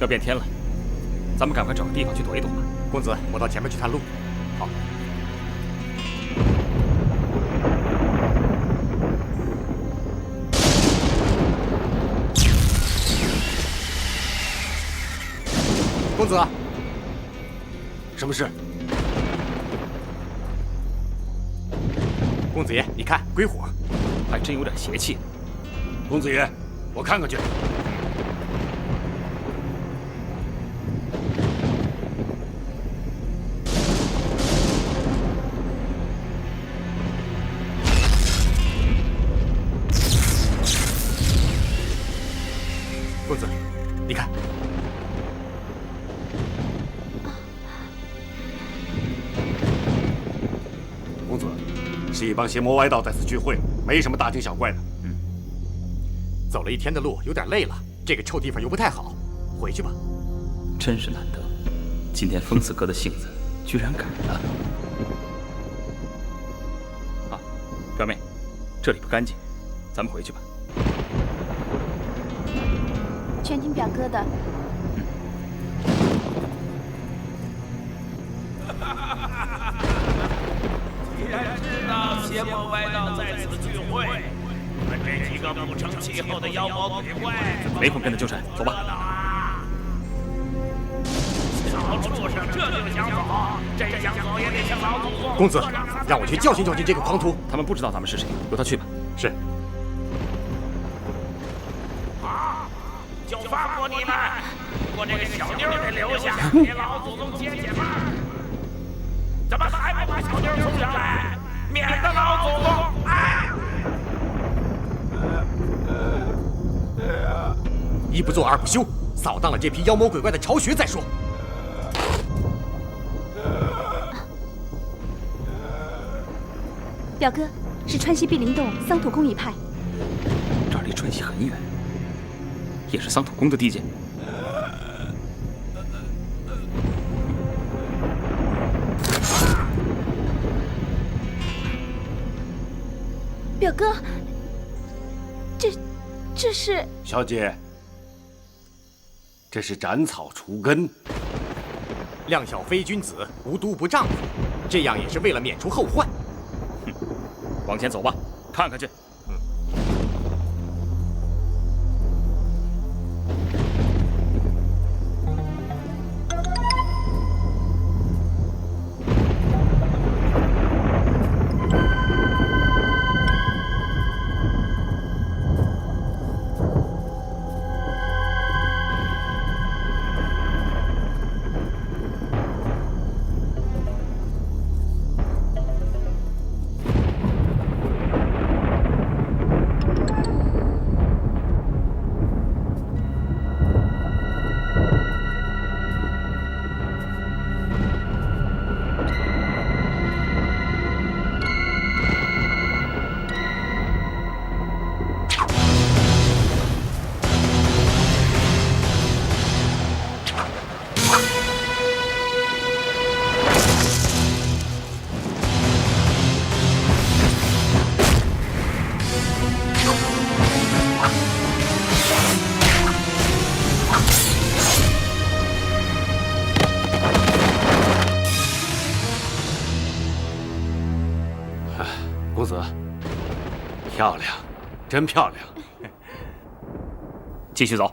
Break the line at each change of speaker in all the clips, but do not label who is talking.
要变天了，咱们赶快找个地方去躲一躲吧。
公子，我到前面去探路。好。公子，什么事？公子爷，你看，鬼火，
还真有点邪气。
公子爷，我看看去。
公子，你看。
公子，是一帮邪魔歪道在此聚会，没什么大惊小怪的。
走了一天的路，有点累了。这个臭地方又不太好，回去吧。
真是难得，今天疯子哥的性子居然改了。啊，表妹，这里不干净，咱们回去吧。
全听表哥的。
既然知道邪魔歪道在此聚会，你们这几个不成气候的妖魔鬼怪，
没空跟他纠缠，走吧。
小畜生，这就想走？真想走也得向老祖宗。
公子，让我去教训教训这个狂徒。
他们不知道咱们是谁，由他去吧。
是。
好，就放过你们。不过这个小妞得留下，给老祖宗解解闷。怎么还不把小妞送上来？免得老祖宗
一不做二不休，扫荡了这批妖魔鬼怪的巢穴再说。
表哥，是川西碧灵洞桑土公一派。
这儿离川西很远，也是桑土公的地界。
表哥，这是……
小姐，这是斩草除根。
量小非君子，无毒不丈夫，这样也是为了免除后患。
哼，往前走吧，看看去。
公子，漂亮，真漂亮。
继续走。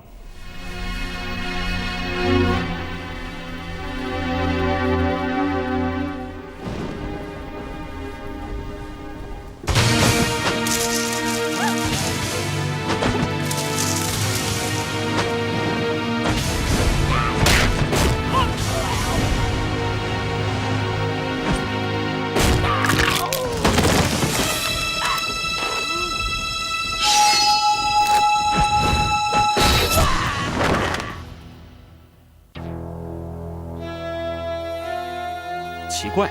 奇怪，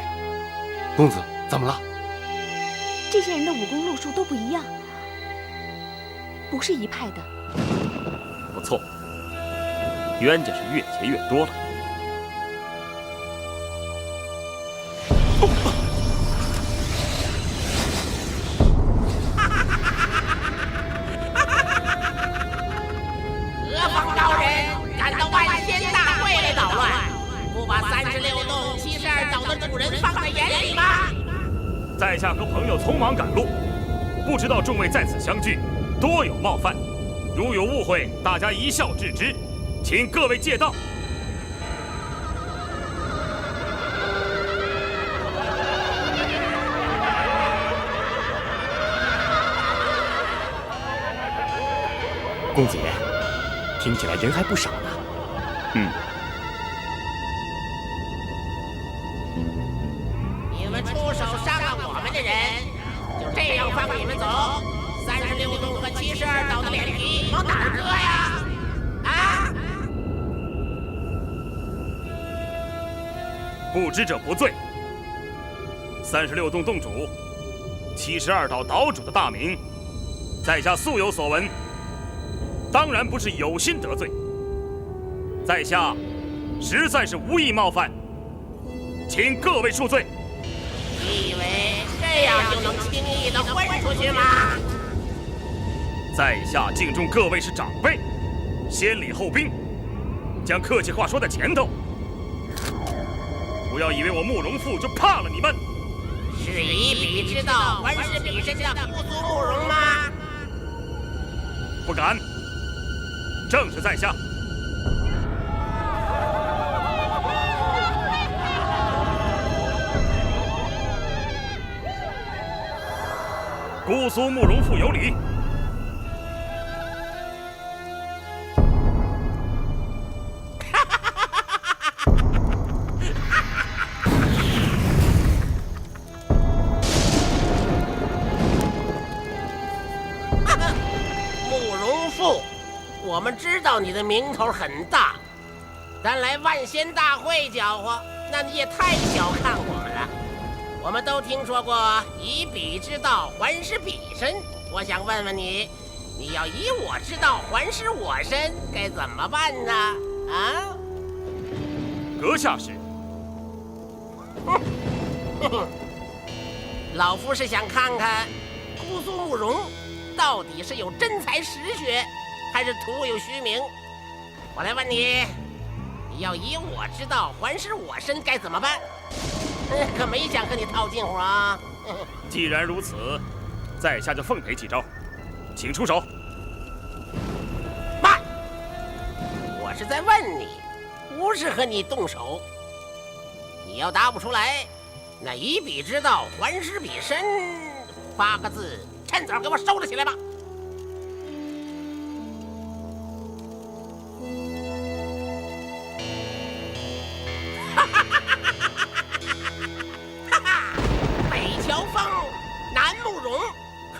公子怎么了？
这些人的武功路数都不一样，不是一派的。
不错，冤家是越结越多了。
何方高人，敢到万路人放在眼里吗？
在下和朋友匆忙赶路，不知道众位在此相聚，多有冒犯。如有误会，大家一笑置之，请各位借道。
公子爷，听起来人还不少呢。
你们出手伤了我们的人，就这样放你们走？36洞和72岛的脸皮往哪儿搁呀？啊！
不知者不罪。36洞洞主、72岛岛主的大名，在下素有所闻，当然不是有心得罪。在下实在是无意冒犯，请各位恕罪。
你以为这样就能轻易的混出去吗？
在下敬重各位是长辈，先礼后兵，将客气话说在前头。不要以为我慕容复就怕了你们。
是以彼之道还是彼身的姑苏慕容吗？
不敢，正是在下。姑苏慕容复有礼。
慕容复，我们知道你的名头很大，但来万仙大会搅和，那你也太小看我们了。我们都听说过以彼之道还施彼身，我想问问你，你要以我之道还施我身，该怎么办呢？啊？
阁下是？
老夫是想看看姑苏慕容到底是有真才实学，还是徒有虚名。我来问你，你要以我之道还施我身，该怎么办？可没想和你套近乎啊！
既然如此，在下就奉陪几招，请出手。
慢！我是在问你，不是和你动手。你要答不出来，那以彼之道还施彼身，8个字，趁早给我收了起来吧。北乔峰，南慕容，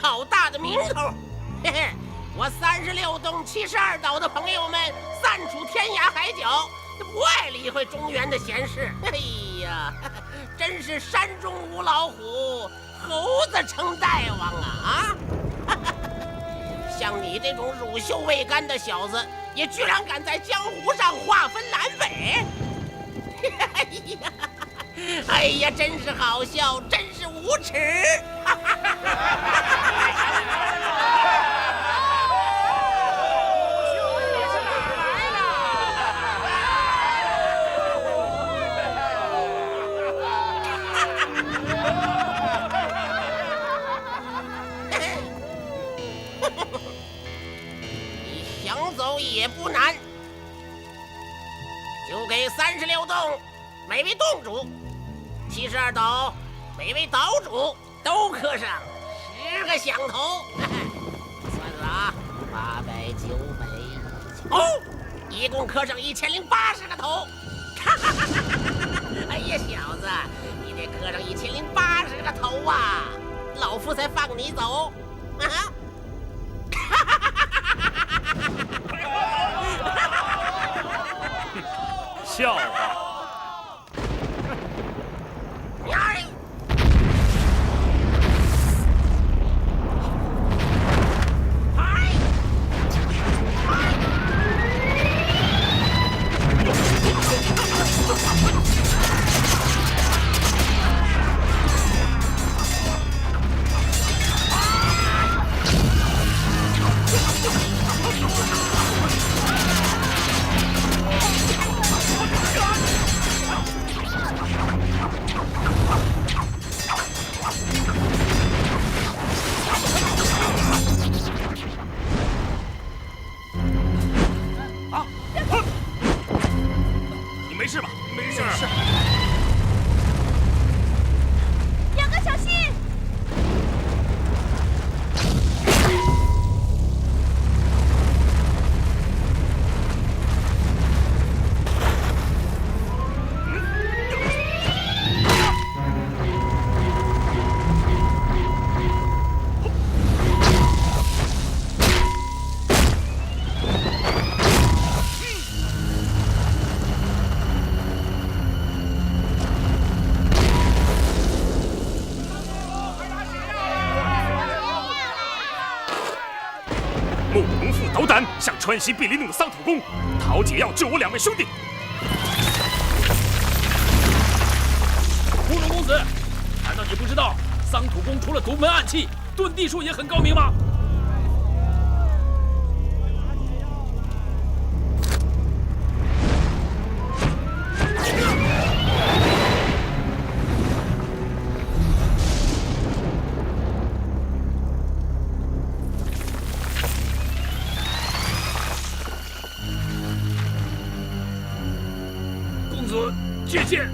好大的名头！嘿嘿，我36洞72岛的朋友们散处天涯海角，不爱理会中原的闲事。哎呀，真是山中无老虎，猴子称大王啊！像你这种乳臭未干的小子，也居然敢在江湖上划分南北！哎呀，真是好笑，真是无耻！你想走也不难，就给36洞每位洞主、72岛每位岛主都刻上10个响头。算了啊，800、900、1000，一共刻上1080个头。哎呀，小子，你得刻上1080个头啊，老夫才放你走啊！
笑话！慕容复斗胆向川西毗邻弄的桑土公讨解药，救我2位兄弟。
慕容公子，难道你不知道桑土公除了独门暗器，遁地术也很高明吗？公子，借剑。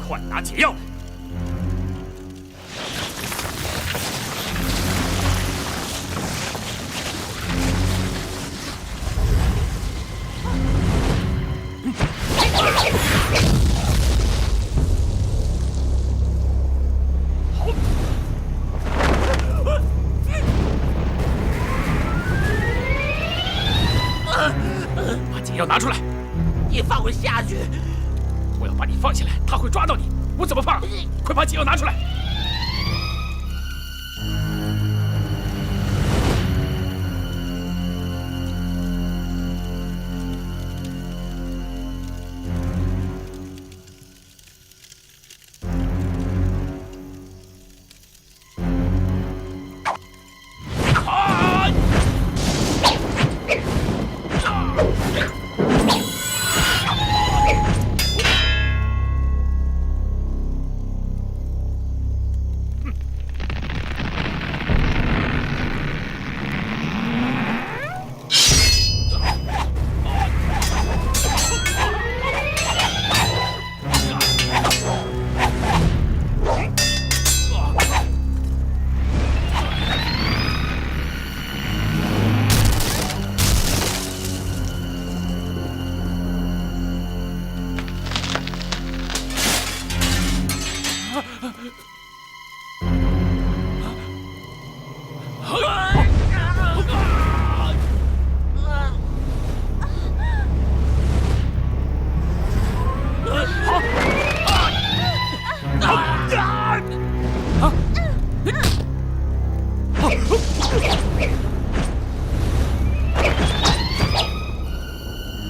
快拿解药！把解药拿出来！
你放我下去！
我要把你放下来，他会抓到你，我怎么放？快把解药拿出来！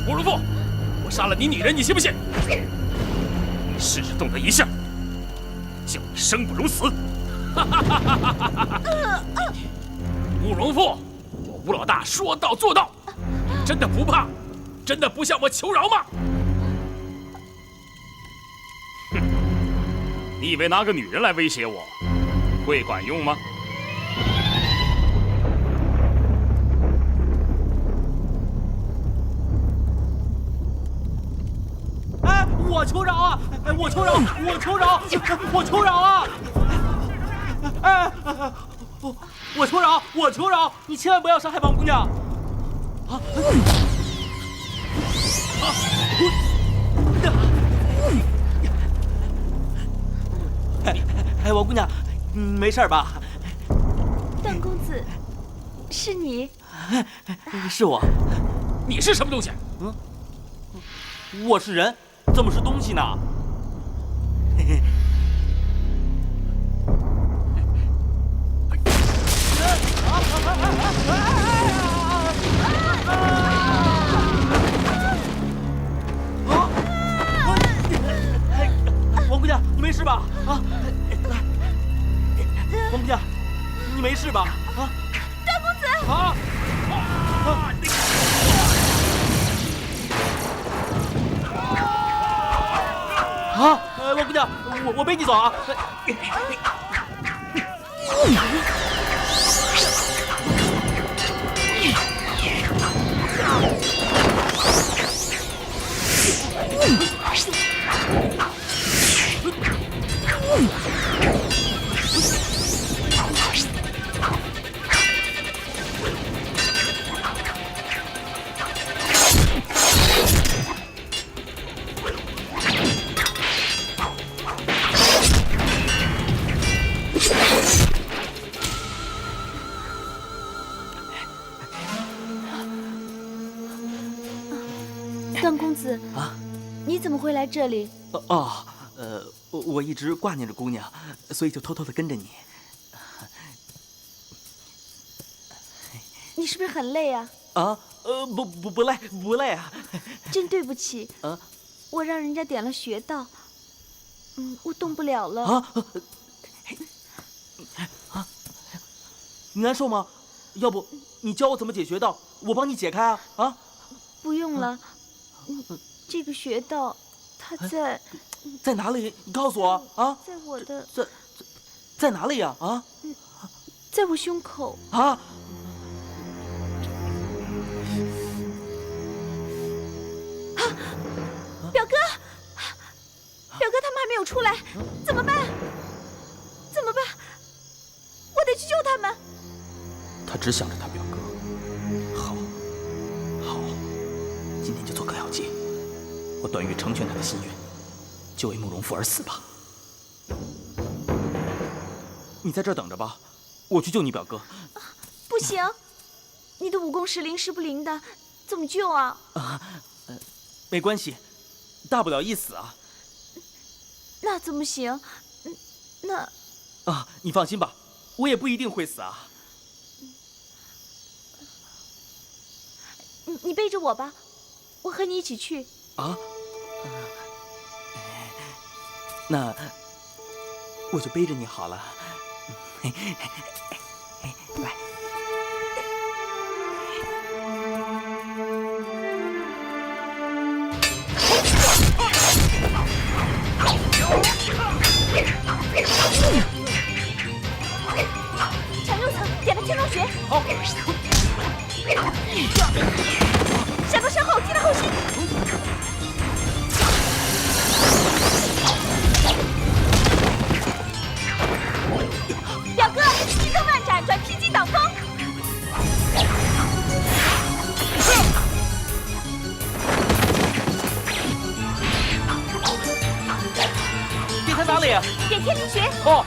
慕容复，我杀了你女人，你信不信？
你试着动他一下，叫你生不如死！
慕容复，我吴老大说到做到，你真的不怕？真的不向我求饶吗？
你以为拿个女人来威胁我，会管用吗？
哎，我求饶啊！哎，我求饶！我求饶！我求饶啊！哎，我求饶！我求饶！你千万不要伤害王姑娘！啊！哎，王姑娘，你没事吧？
段公子，是你？
是我。
你是什么东西？
我是人，怎么是东西呢？王姑娘，你没事吧？啊，王姑娘，你没事吧？啊，
段公子！
啊！啊！王姑娘，我背你走啊！
段公子啊，你怎么会来这里？
我一直挂念着姑娘，所以就偷偷的跟着你。
你是不是很累啊？
啊，不累啊。
真对不起啊，我让人家点了穴道，我动不了了。
你难受吗？要不你教我怎么解穴道，我帮你解开啊！啊，
不用了，这个穴道它
在哪里？你告诉我啊！
在我的
在哪里呀？啊，
在我胸口
啊！
表哥，表哥他们还没有出来，怎么办？怎么办？我得去救他们。
他只想着他表哥。好，今天就做个了结。我段誉成全他的心愿，就为慕容复而死吧。你在这儿等着吧，我去救你表哥。
不行，你的武功时灵时不灵的，怎么救啊？
没关系，大不了一死啊。
那怎么行？那
你放心吧，我也不一定会死啊。
你背着我吧，我和你一起去。
啊？那我就背着你好了。来。
抢右侧，点了天龙穴。
好。
闪到身后，踢到后心。表哥，金灯万斩，转披荆挡风。
点在哪里？
点天灵穴。
哦。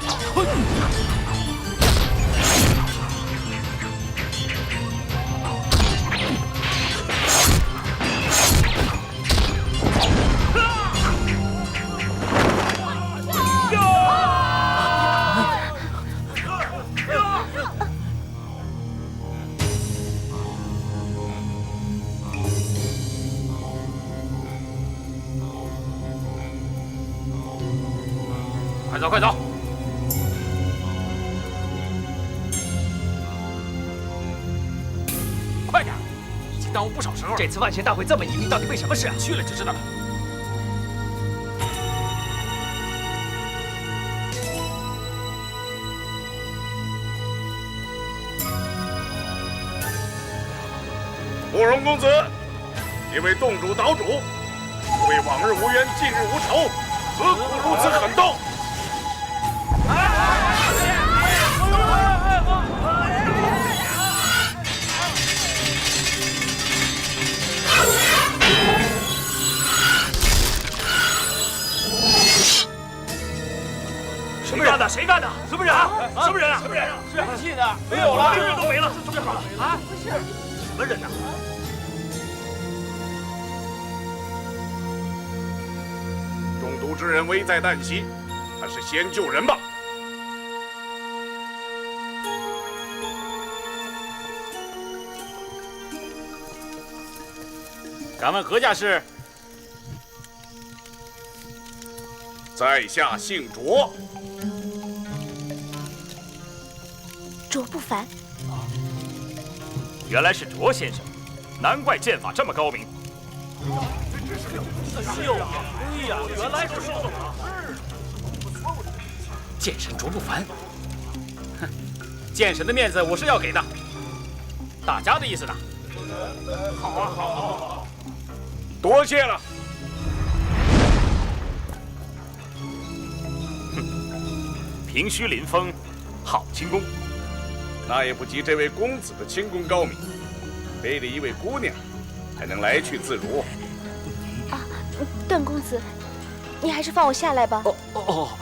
快走，快走！快点，已经耽误不少时候了。
这次万县大会这么隐秘，到底为什么事啊？
去了就知道了。
慕容公子，一位洞主岛主，为往日无冤，近日无仇，何苦如此狠动？
谁干的？谁干的？什么人？什么人啊？什么人？
是气的，没有了，
兵人都没了，怎么搞了？
啊，不是，
什么人呢？
中毒之人危在旦夕，还是先救人吧。
敢问何家是？
在下姓卓，
卓不凡，
原来是卓先生，难怪剑法这么高明。
哎呀，原来是说懂了。
剑神卓不凡，哼，剑神的面子我是要给的，大家的意思呢？
好啊，好啊，好啊，多谢了。
平虚临风，好轻功。
那也不及这位公子的轻功高明，背着一位姑娘，还能来去自如。
啊，段公子，你还是放我下来吧。
哦，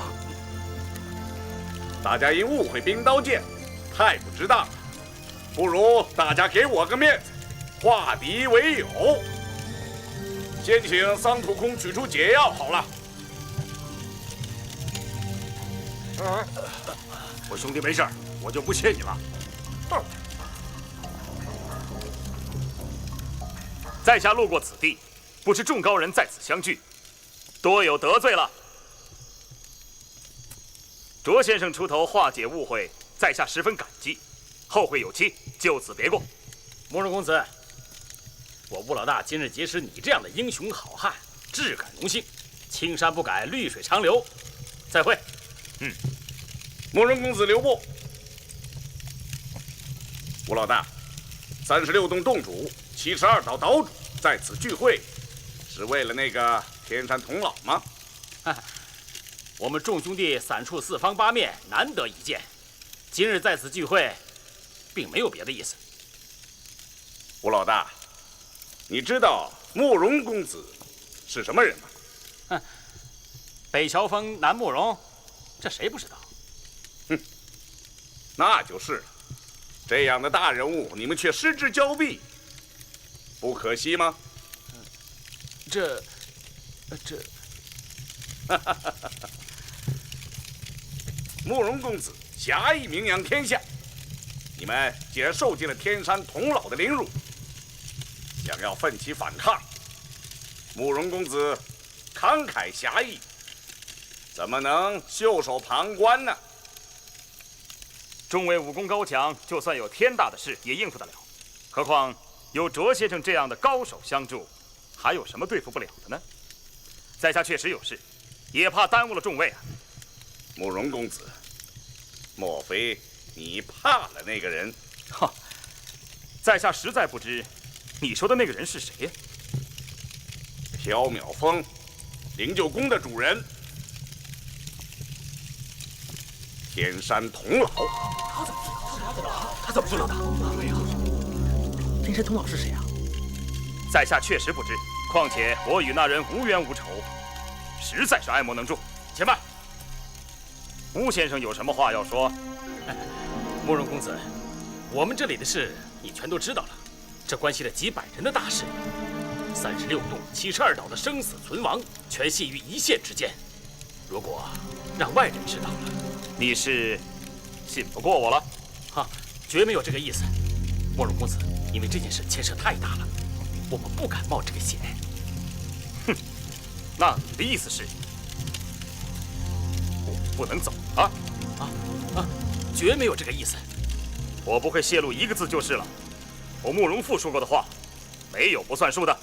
大家因误会冰刀剑，太不值当了。不如大家给我个面子，化敌为友。先请桑土空取出解药好了。
我兄弟没事，我就不欠你了。在下路过此地，不知众高人在此相聚，多有得罪了。卓先生出头化解误会，在下十分感激，后会有期，就此别过。慕容公子，我吴老大今日结识你这样的英雄好汉，至感荣幸。青山不改，绿水长流。再会。
慕容公子留步。吴老大，36洞洞主、72岛岛主在此聚会，是为了那个天山童姥吗？
我们众兄弟散处四方八面，难得一见，今日在此聚会，并没有别的意思。
吴老大，你知道慕容公子是什么人吗？
北乔峰南慕容，这谁不知道？
那就是了。这样的大人物，你们却失之交臂，不可惜吗？
这，
慕容公子侠义名扬天下，你们既然受尽了天山童姥的凌辱，想要奋起反抗，慕容公子慷慨侠义，怎么能袖手旁观呢？
众位武功高强，就算有天大的事也应付得了，何况有卓先生这样的高手相助，还有什么对付不了的呢？在下确实有事，也怕耽误了众位啊。
慕容公子，莫非你怕了那个人？
哈，在下实在不知，你说的那个人是谁呀？
缥缈峰灵鹫宫的主人，天山童姥。
他怎么知道的？对呀，天山童姥是谁啊？
在下确实不知，况且我与那人无冤无仇，实在是爱莫能助。且慢，吴先生有什么话要说？慕容公子，我们这里的事你全都知道了，这关系了几百人的大事，36洞、72岛的生死存亡，全系于一线之间。如果让外人知道了，你是信不过我了？哈，绝没有这个意思。慕容公子，因为这件事牵涉太大了，我们不敢冒这个险。哼，那你的意思是？不能走啊！
绝没有这个意思。
我不会泄露一个字就是了。我慕容复说过的话，没有不算数的。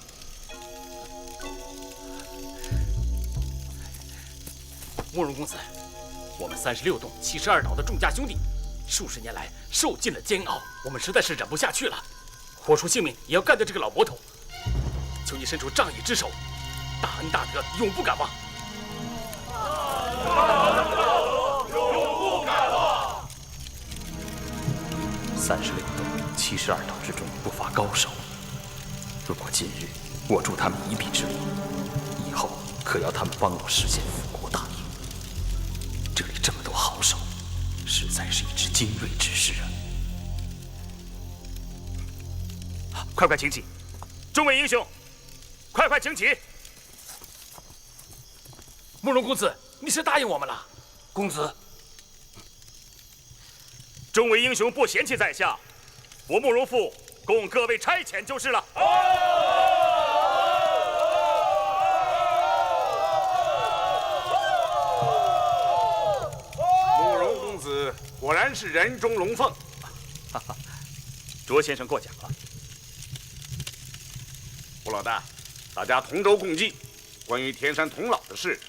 慕容公子，我们36洞72岛的众家兄弟，数十年来受尽了煎熬，我们实在是忍不下去了，豁出性命也要干掉这个老魔头。求你伸出仗义之手，大恩大德永不敢忘。
36洞72岛之中不乏高手，如果今日握住他们一臂之力，以后可要他们帮我实现复国大业。这里这么多好手，实在是一支精锐之师啊！
快快请起，众位英雄，快快请起！
慕容公子，你是答应我们了？
公子，
众位英雄不嫌弃在下，我慕容复供各位差遣就是了。
慕容公子果然是人中龙凤。
哈哈，卓先生过奖了。
胡老大，大家同舟共济，关于天山童姥的事，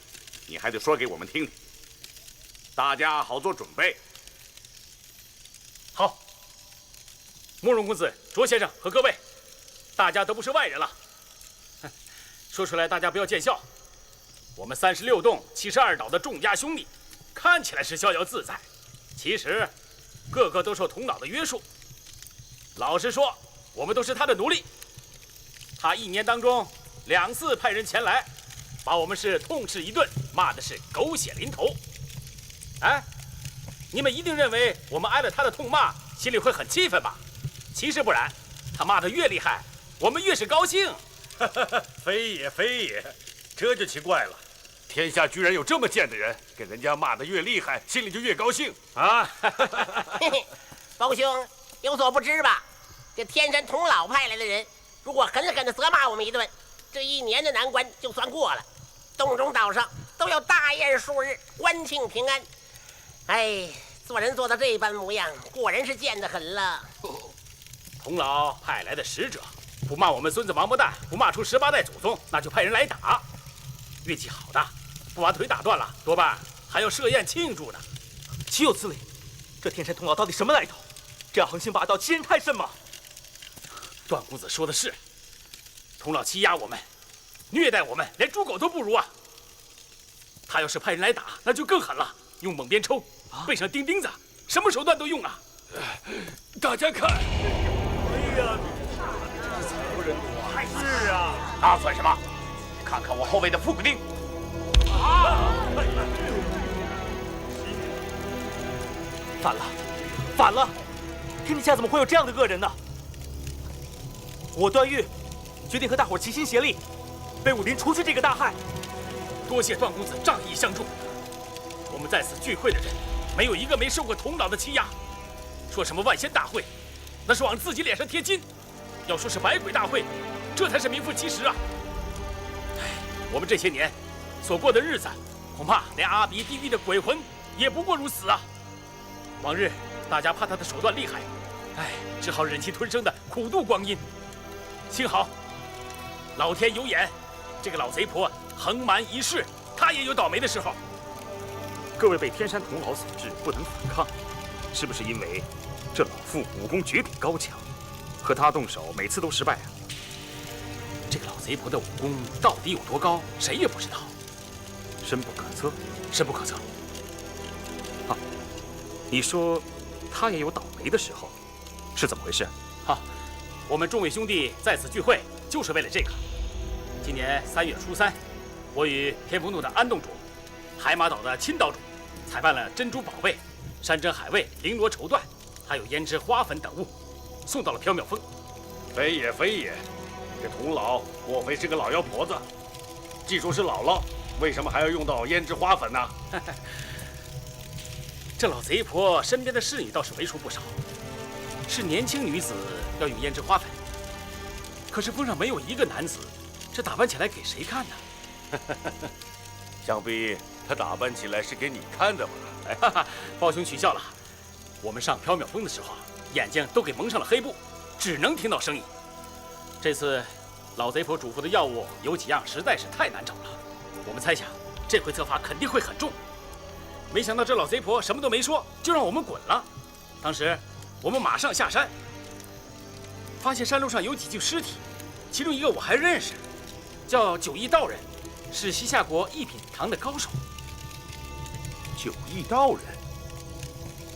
你还得说给我们听听，大家好做准备。
好，慕容公子、卓先生和各位，大家都不是外人了。说出来大家不要见笑，我们36洞72岛的众家兄弟，看起来是逍遥自在，其实个个都受童姥的约束。老实说，我们都是他的奴隶。他一年当中2次派人前来，把我们是痛斥一顿，骂的是狗血淋头。哎，你们一定认为我们挨了他的痛骂，心里会很气愤吧？其实不然，他骂得越厉害，我们越是高兴。
非也非也，这就奇怪了，天下居然有这么贱的人，给人家骂得越厉害，心里就越高兴啊！
嘿嘿，包兄有所不知吧？这天山童姥派来的人，如果狠狠地责骂我们一顿，这1年的难关就算过了。洞中岛上都要大宴数日，欢庆平安。哎，做人做到这般模样，果然是贱得很了。
童姥派来的使者，不骂我们孙子王八蛋，不骂出18代祖宗，那就派人来打。运气好的，不把腿打断了，多半还要设宴庆祝呢。
岂有此理！这天山童姥到底什么来头？这样横行霸道，欺人太甚吗？
段公子说的是，童姥欺压我们，虐待我们，连猪狗都不如啊！他要是派人来打，那就更狠了，用猛鞭抽，背上钉钉子，什么手段都用啊！
大家看，哎呀，惨不忍睹啊！是啊，
那算什么？看看我后背的腹股钉。
反了，反了！天底下怎么会有这样的恶人呢？我段誉决定和大伙齐心协力，为武林除去这个大害。
多谢段公子仗义相助，我们在此聚会的人，没有一个没受过童姥的欺压。说什么万仙大会，那是往自己脸上贴金；要说是百鬼大会，这才是名副其实啊！哎，我们这些年所过的日子，恐怕连阿鼻地狱的鬼魂也不过如此啊！往日大家怕他的手段厉害，哎，只好忍气吞声的苦度光阴。幸好老天有眼，这个老贼婆横蛮一世，他也有倒霉的时候。
各位被天山童姥所制，不能反抗，是不是因为这老妇武功绝顶高强，和他动手每次都失败啊？
这个老贼婆的武功到底有多高，谁也不知道，
深不可测。
深不可测。
啊，你说他也有倒霉的时候，是怎么回事？
哈，我们众位兄弟在此聚会，就是为了这个。今年3月初3，我与天风洞的安洞主、海马岛的钦岛主采办了珍珠宝贝、山珍海味、绫罗绸缎，还有胭脂花粉等物，送到了缥缈峰。
非也非也，这童姥莫非是个老妖婆子？既说是姥姥，为什么还要用到胭脂花粉呢？
这老贼婆身边的侍女倒是为数不少，是年轻女子要用胭脂花粉，可是峰上没有一个男子，这打扮起来给谁看呢？
想必他打扮起来是给你看的吧？
哎，哈哈，包兄取笑了。我们上缥缈峰的时候啊，眼睛都给蒙上了黑布，只能听到声音。这次老贼婆嘱咐的药物有几样实在是太难找了，我们猜想这回责罚肯定会很重。没想到这老贼婆什么都没说，就让我们滚了。当时我们马上下山，发现山路上有几具尸体，其中一个我还认识，叫九义道人，是西夏国一品堂的高手。
九义道人，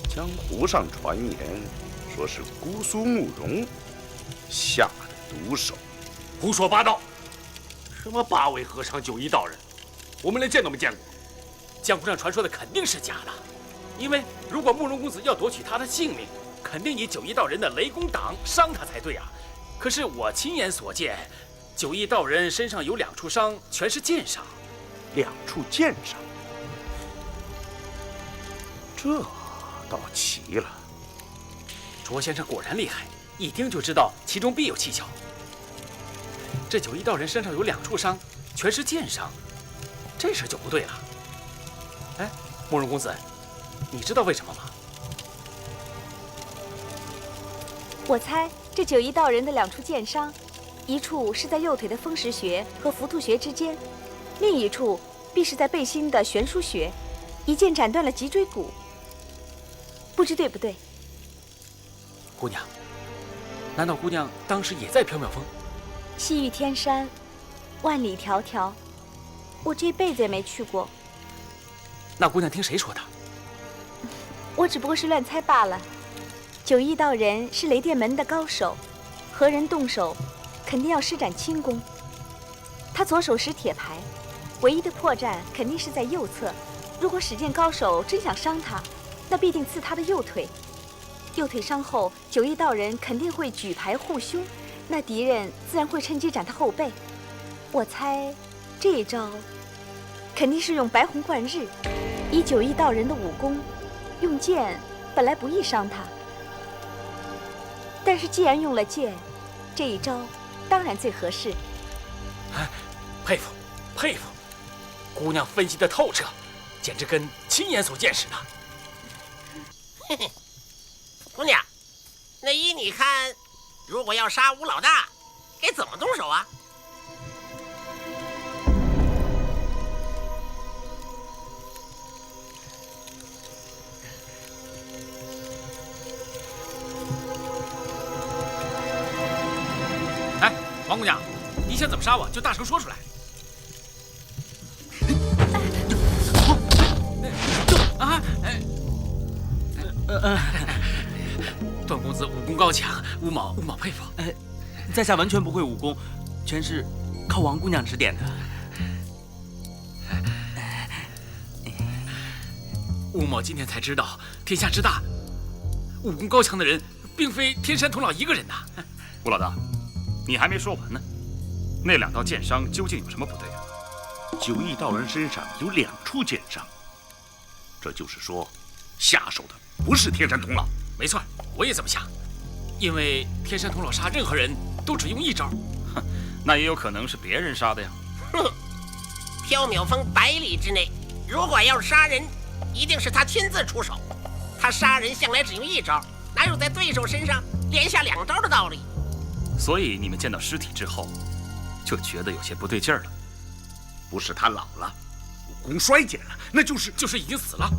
江湖上传言说是姑苏慕容下的毒手。
胡说八道！什么八位和尚、九义道人，我们连见都没见过。
江湖上传说的肯定是假的，因为如果慕容公子要夺取他的性命，肯定以九义道人的雷公党伤他才对啊。可是我亲眼所见，九义道人身上有2处伤，全是剑伤。
2处剑伤，这倒奇了。
卓先生果然厉害，一听就知道其中必有蹊跷。这九义道人身上有2处伤，全是剑伤，这事就不对了。哎，慕容公子，你知道为什么吗？
我猜这九义道人的2处剑伤，一处是在右腿的风石穴和浮屠穴之间，另一处必是在背心的悬殊穴，一剑斩断了脊椎骨。不知对不对？
姑娘，难道姑娘当时也在缥缈峰？
西域天山，万里迢迢，我这辈子也没去过。
那姑娘听谁说的？
我只不过是乱猜罢了。九义道人是雷电门的高手，和人动手，肯定要施展轻功。他左手持铁牌，唯一的破绽肯定是在右侧。如果使剑高手真想伤他，那必定刺他的右腿。右腿伤后，九义道人肯定会举牌护胸，那敌人自然会趁机斩他后背。我猜，这一招肯定是用白虹贯日。以九义道人的武功，用剑本来不易伤他。但是既然用了剑，这一招当然最合适。
哎，佩服，佩服，姑娘分析的透彻，简直跟亲眼所见似的。
嘿嘿，姑娘，那依你看，如果要杀吴老大，该怎么动手啊？
哎，王姑娘，你想怎么杀我，就大声说出来。啊，段公子武功高强，乌某佩服。
在下完全不会武功，全是靠王姑娘指点的。
乌某今天才知道，天下之大，武功高强的人并非天山童姥一个人呐。
吴老大，你还没说完呢。那2道剑伤究竟有什么不对啊？
九义道人身上有2处剑伤，这就是说，下手的不是天山童姥。
没错，我也这么想。因为天山童姥杀任何人都只用1招。
哼，那也有可能是别人杀的呀。
哼，缥缈峰100里之内，如果要杀人，一定是他亲自出手。他杀人向来只用1招，哪有在对手身上连下2招的道理？
所以你们见到尸体之后，就觉得有些不对劲儿了。
不是他老了，武功衰减了，那就是
已经死了。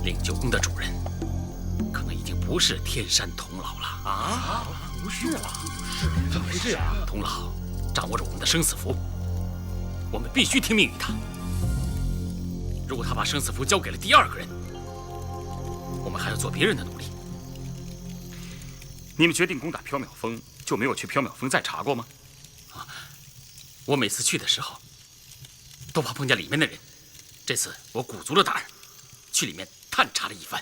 令九宫的主人，可能已经不是天山童姥了啊！
不是啊，
怎么回事啊？童姥掌握着我们的生死符，我们必须听命于他。如果他把生死符交给了第2个人，我们还要做别人的奴隶。
你们决定攻打缥缈峰，就没有去缥缈峰再查过吗？
啊，我每次去的时候，都怕碰见里面的人。这次我鼓足了胆儿，去里面探查了一番。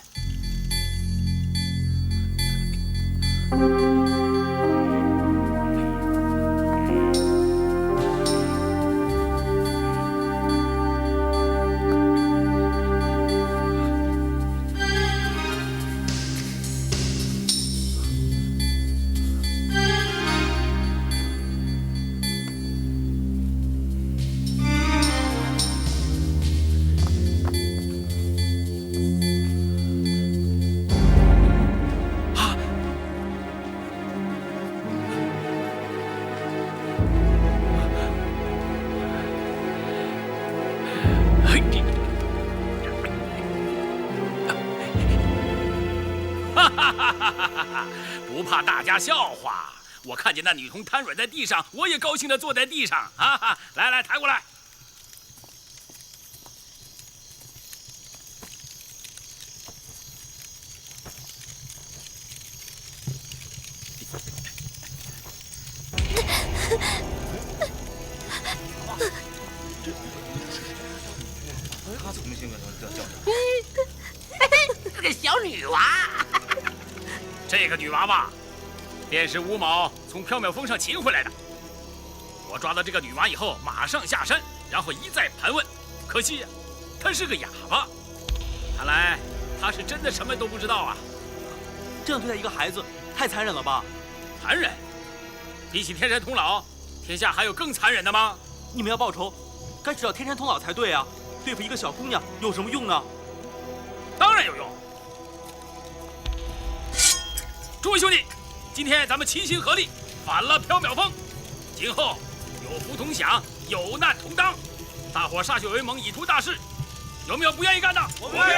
不怕大家笑话。我看见那女童瘫软在地上，我也高兴地坐在地上。来来，抬过来。
他怎么性格这叫？
这个小女娃，
这个女娃娃，便是吴某从缥缈峰上擒回来的。我抓到这个女娃以后，马上下山，然后一再盘问。可惜呀，她是个哑巴。看来她是真的什么都不知道啊！
这样对待一个孩子，太残忍了吧？
残忍？比起天山童姥，天下还有更残忍的吗？
你们要报仇，该去找天山童姥才对啊！对付一个小姑娘有什么用呢？
当然有用。诸位兄弟，今天咱们齐心合力反了缥缈峰，今后有福同享，有难同当，大伙歃血为盟，以图大事。有没有不愿意干的？
我们愿意，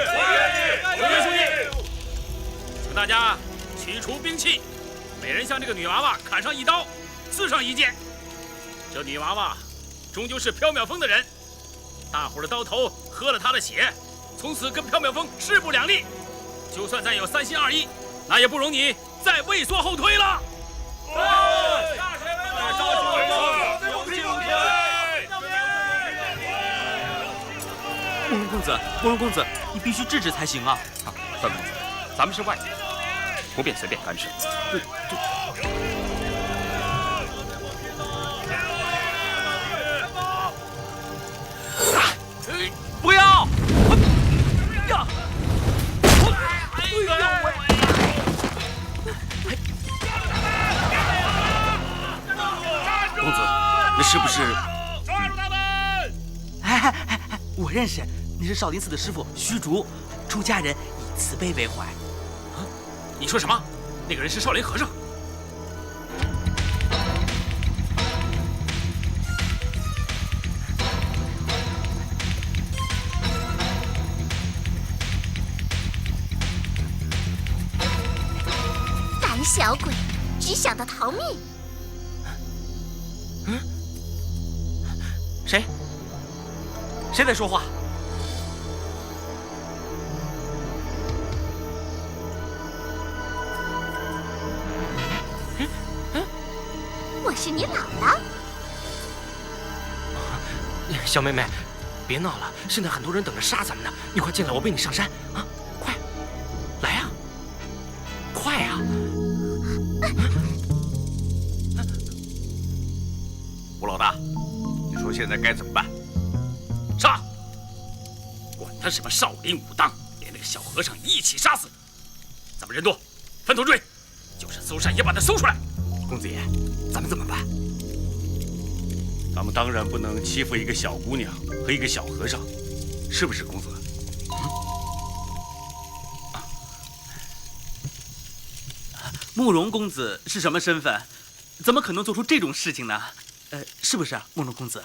我愿意。
各位兄弟，请大家取出兵器，每人向这个女娃娃砍上一刀，刺上一剑。这女娃娃终究是缥缈峰的人，大伙的刀头喝了她的血，从此跟缥缈峰势不两立。就算再有三心二意，那也不容你再畏缩后退了。
大前辈们，有请有请。
慕容公子，慕容公子，你必须制止才行啊！
范公子，咱们是外人，不便随便干涉。
不要！呀！
公子，那是不是？
抓住他们！
我认识，你是少林寺的师傅虚竹，出家人以慈悲为怀。
啊！你说什么？那个人是少林和尚？
胆小鬼，只想到逃命。
谁在说话？
我是你姥姥。
小妹妹，别闹了，现在很多人等着杀咱们呢。你快进来，我背你上山啊！快，来呀，快呀！
吴老大，你说现在该怎么办？
杀！管他什么少林武当，连那个小和尚一起杀死。咱们人多，分头追，就是搜山也把他搜出来。
公子爷，咱们怎么办？
咱们当然不能欺负一个小姑娘和一个小和尚，是不是，公子？
慕容公子是什么身份？怎么可能做出这种事情呢？是不是啊，慕容公子？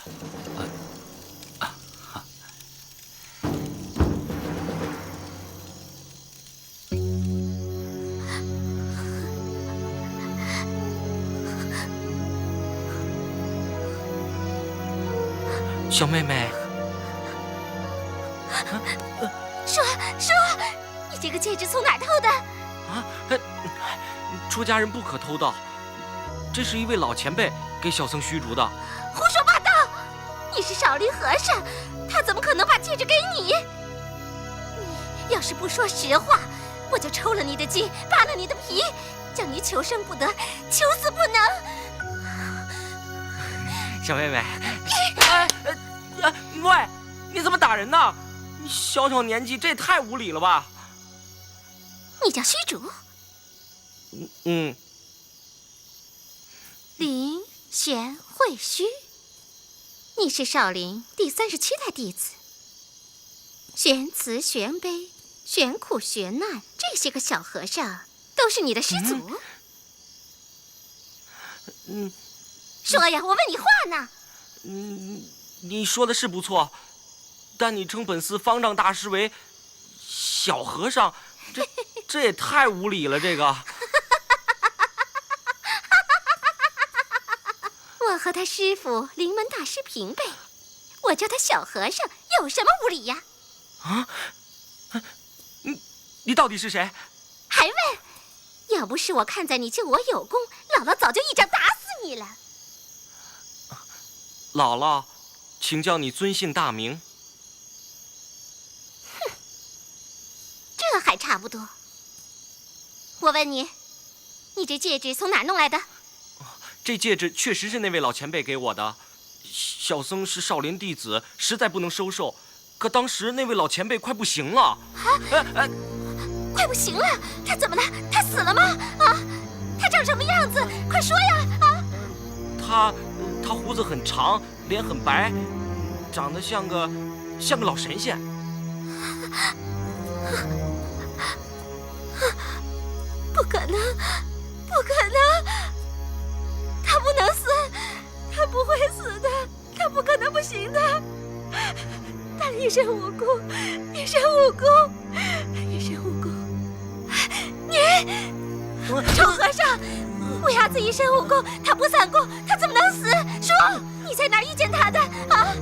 小妹妹，
说，你这个戒指从哪儿偷的？
啊，出家人不可偷盗，这是一位老前辈给小僧虚竹的。
胡说八道！你是少林和尚，他怎么可能把戒指给你？你要是不说实话，我就抽了你的筋，扒了你的皮，叫你求生不得，求死不能。
小妹妹，喂，你怎么打人呢？你小小年纪，这也太无礼了吧！
你叫虚竹？
嗯。
林玄慧虚，你是少林第37代弟子。玄慈、玄悲、玄苦、玄难这些个小和尚都是你的师祖。说呀，我问你话呢。
你说的是不错，但你称本寺方丈大师为小和尚，这这也太无理了，这个。
我和他师傅灵门大师平辈，我叫他小和尚，有什么无理呀？
啊？你到底是谁？
还问？要不是我看在你救我有功，姥姥早就一掌打死你了。
姥姥，请叫你尊姓大名。
哼，这还差不多。我问你，你这戒指从哪儿弄来的？
这戒指确实是那位老前辈给我的。小僧是少林弟子，实在不能收受。可当时那位老前辈快不行了。
快不行了？他怎么了？他死了吗？啊？他长什么样子？快说呀！啊！
他胡子很长，脸很白，长得像个老神仙。
不可能，不可能！他不能死，他不会死的，他不可能不行的。他一身武功，一身武功，一身武功。你，臭和尚，乌鸦子一身武功，他不散功，他怎么能死？说，你在哪儿遇见他的？啊？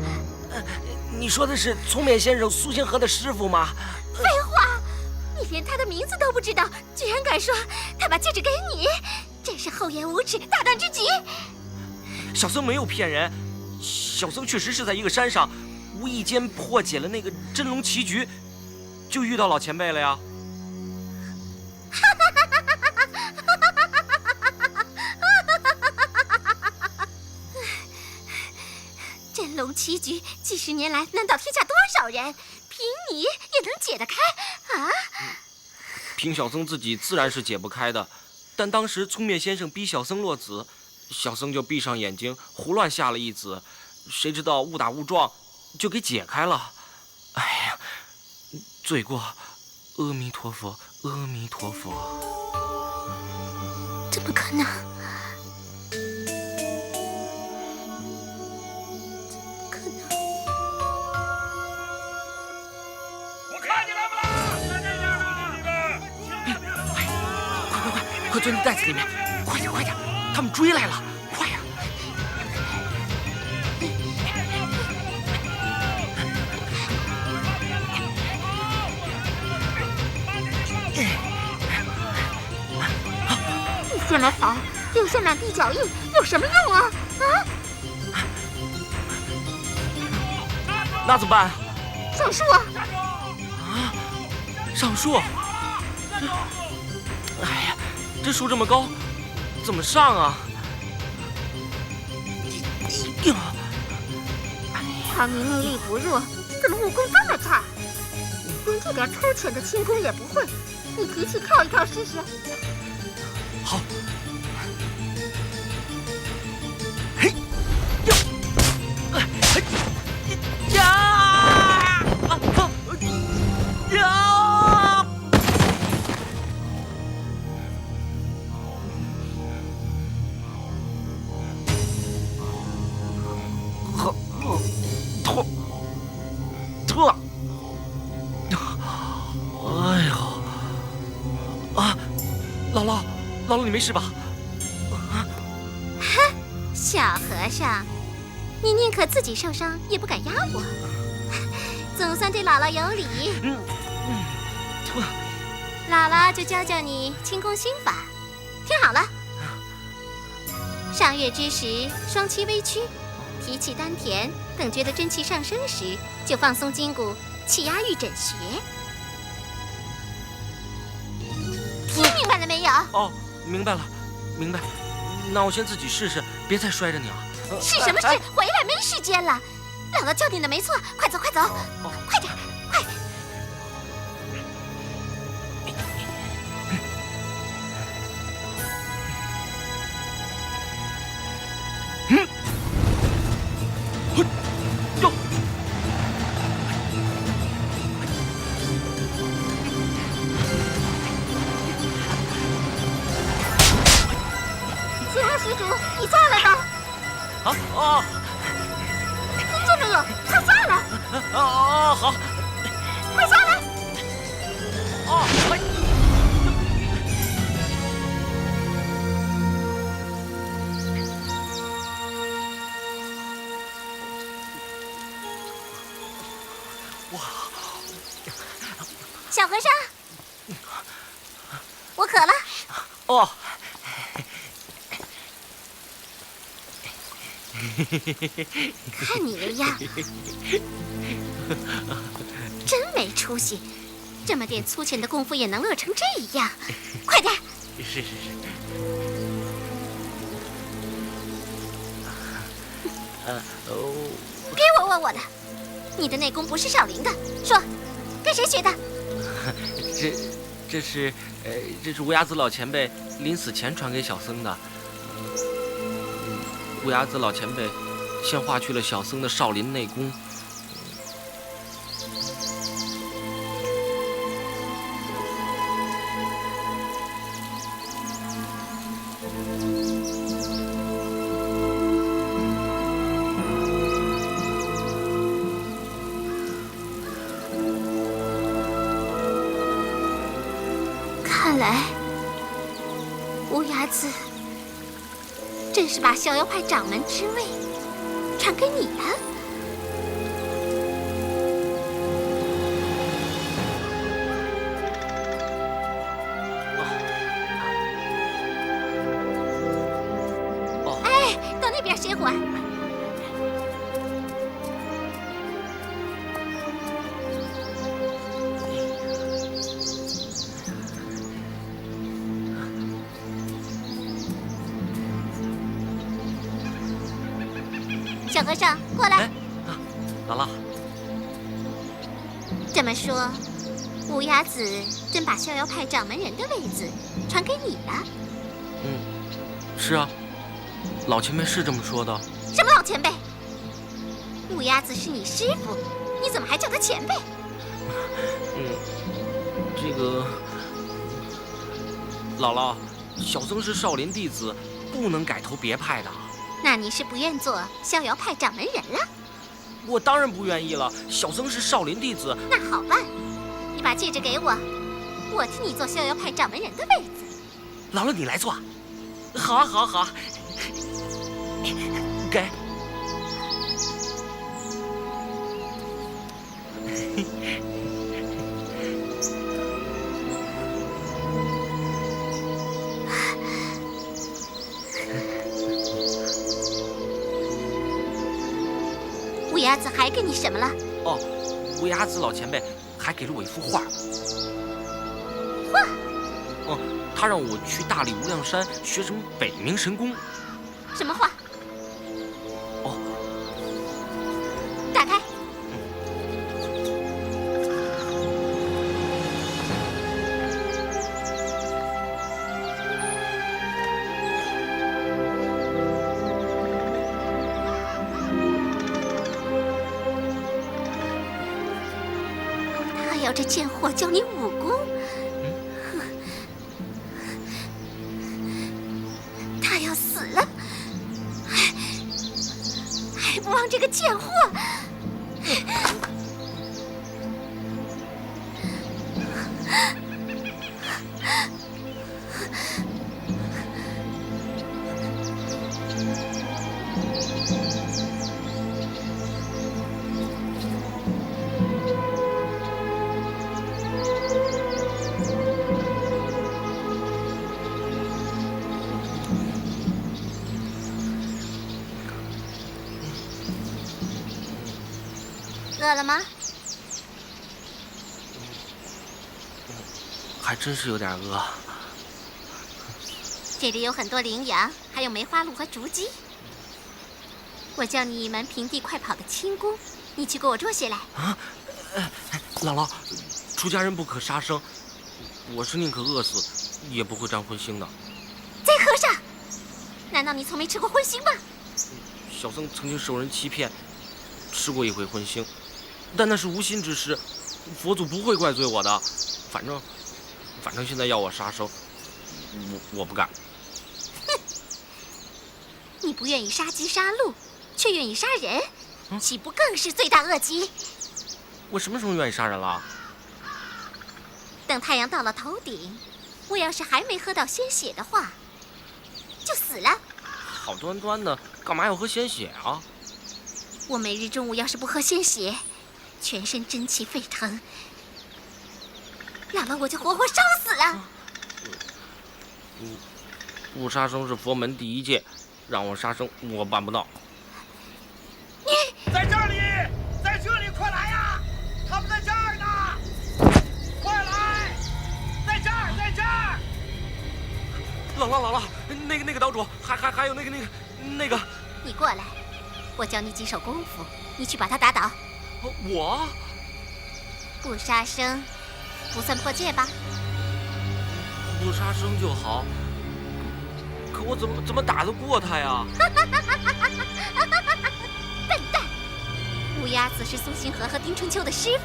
你说的是聪勉先生苏星河的师傅吗？
废话，你连他的名字都不知道，居然敢说他把戒指给你，真是厚颜无耻，大胆之极！
小僧没有骗人，小僧确实是在一个山上，无意间破解了那个真龙棋局，就遇到老前辈了呀。
真龙棋局几十年来难倒天下多少人，凭你也能解得开啊？
凭小僧自己自然是解不开的，但当时聪灭先生逼小僧落子，小僧就闭上眼睛胡乱下了一子，谁知道误打误撞就给解开了。哎呀，罪过，阿弥陀佛，阿弥陀佛。
怎么可能？
快钻进袋子里面！快点，快点！他们追来了，快呀！
你先来扫，留下满地脚印有什么用啊？啊！
那怎么办？
上树啊！
啊！上树！哎呀！这树这么高，怎么上啊？
他明明力不弱，怎么武功这么差？连这点粗浅的轻功也不会，你提起跳一跳试试。
好。姥姥，你没事吧？
哼，小和尚，你宁可自己受伤，也不敢压我，总算对姥姥有礼。姥姥就教教你轻功心法，听好了。上月之时，双膝微屈，提气丹田，等觉得真气上升时，就放松筋骨，气压玉枕穴。听明白了没有？
哦。明白了，明白。那我先自己试试，别再摔着你了。
试什么试？回来没时间了。姥姥教你的没错，快走，快走，快点，快！
哟！
施主，你下来吧！
啊！
听见没有？快下来！
好，
快下来！小和尚，我渴了。
哦。
看你的样，真没出息，这么点粗浅的功夫也能乐成这样，快点！
是。
给我的，你的内功不是少林的，说，跟谁学的？
这是乌鸦子老前辈临死前传给小僧的。乌鸦子老前辈先化去了小僧的少林内功。
看来乌鸦子真是把逍遥派掌门之位传给你了。哎，到那边歇会儿。小和尚，过来。
姥姥，
这么说，乌鸦子真把逍遥派掌门人的位子传给你了？
是啊，老前辈是这么说的。
什么老前辈？乌鸦子是你师傅，你怎么还叫他前辈？
这个，姥姥，小僧是少林弟子，不能改投别派的。
那你是不愿做逍遥派掌门人了？
我当然不愿意了，小僧是少林弟子。
那好办，你把戒指给我，我替你做逍遥派掌门人的位子。
姥姥，你来做。好啊，好啊，好啊。给。
乌鸦子还给你什么了？
哦，乌鸦子老前辈还给了我一幅画。
画？
他让我去大理无量山学什么北冥神功。
什么画？
哦，
打开。要这贱货教你武功，他要死了，还不忘这个贱货！饿了吗？
还真是有点饿。
这里有很多羚羊，还有梅花鹿和竹鸡。我教你一门平地快跑的轻功，你去给我捉些来。
啊，姥姥，出家人不可杀生，我是宁可饿死，也不会沾荤腥的。
贼和尚，难道你从没吃过荤腥吗？
小僧曾经受人欺骗，吃过一回荤腥。但那是无心之失，佛祖不会怪罪我的。反正现在要我杀生，我不干。
哼！你不愿意杀鸡杀鹿，却愿意杀人，岂不更是罪大恶极？
我什么时候愿意杀人了？
等太阳到了头顶，我要是还没喝到鲜血的话，就死了。
好端端的，干嘛要喝鲜血啊？
我每日中午要是不喝鲜血，全身真气沸腾，姥姥我就活活烧死了。
不杀生是佛门第一戒，让我杀生我办不到。
你
在这里，在这里，快来呀！他们在这儿呢，快来，在这儿，在这儿。
姥姥，那个岛主，还有那个，
你过来，我教你几手功夫，你去把他打倒。
我
不杀生，不算破戒吧？
不杀生就好。可我怎么打得过他呀？
笨蛋！乌鸦子是苏星河和丁春秋的师傅，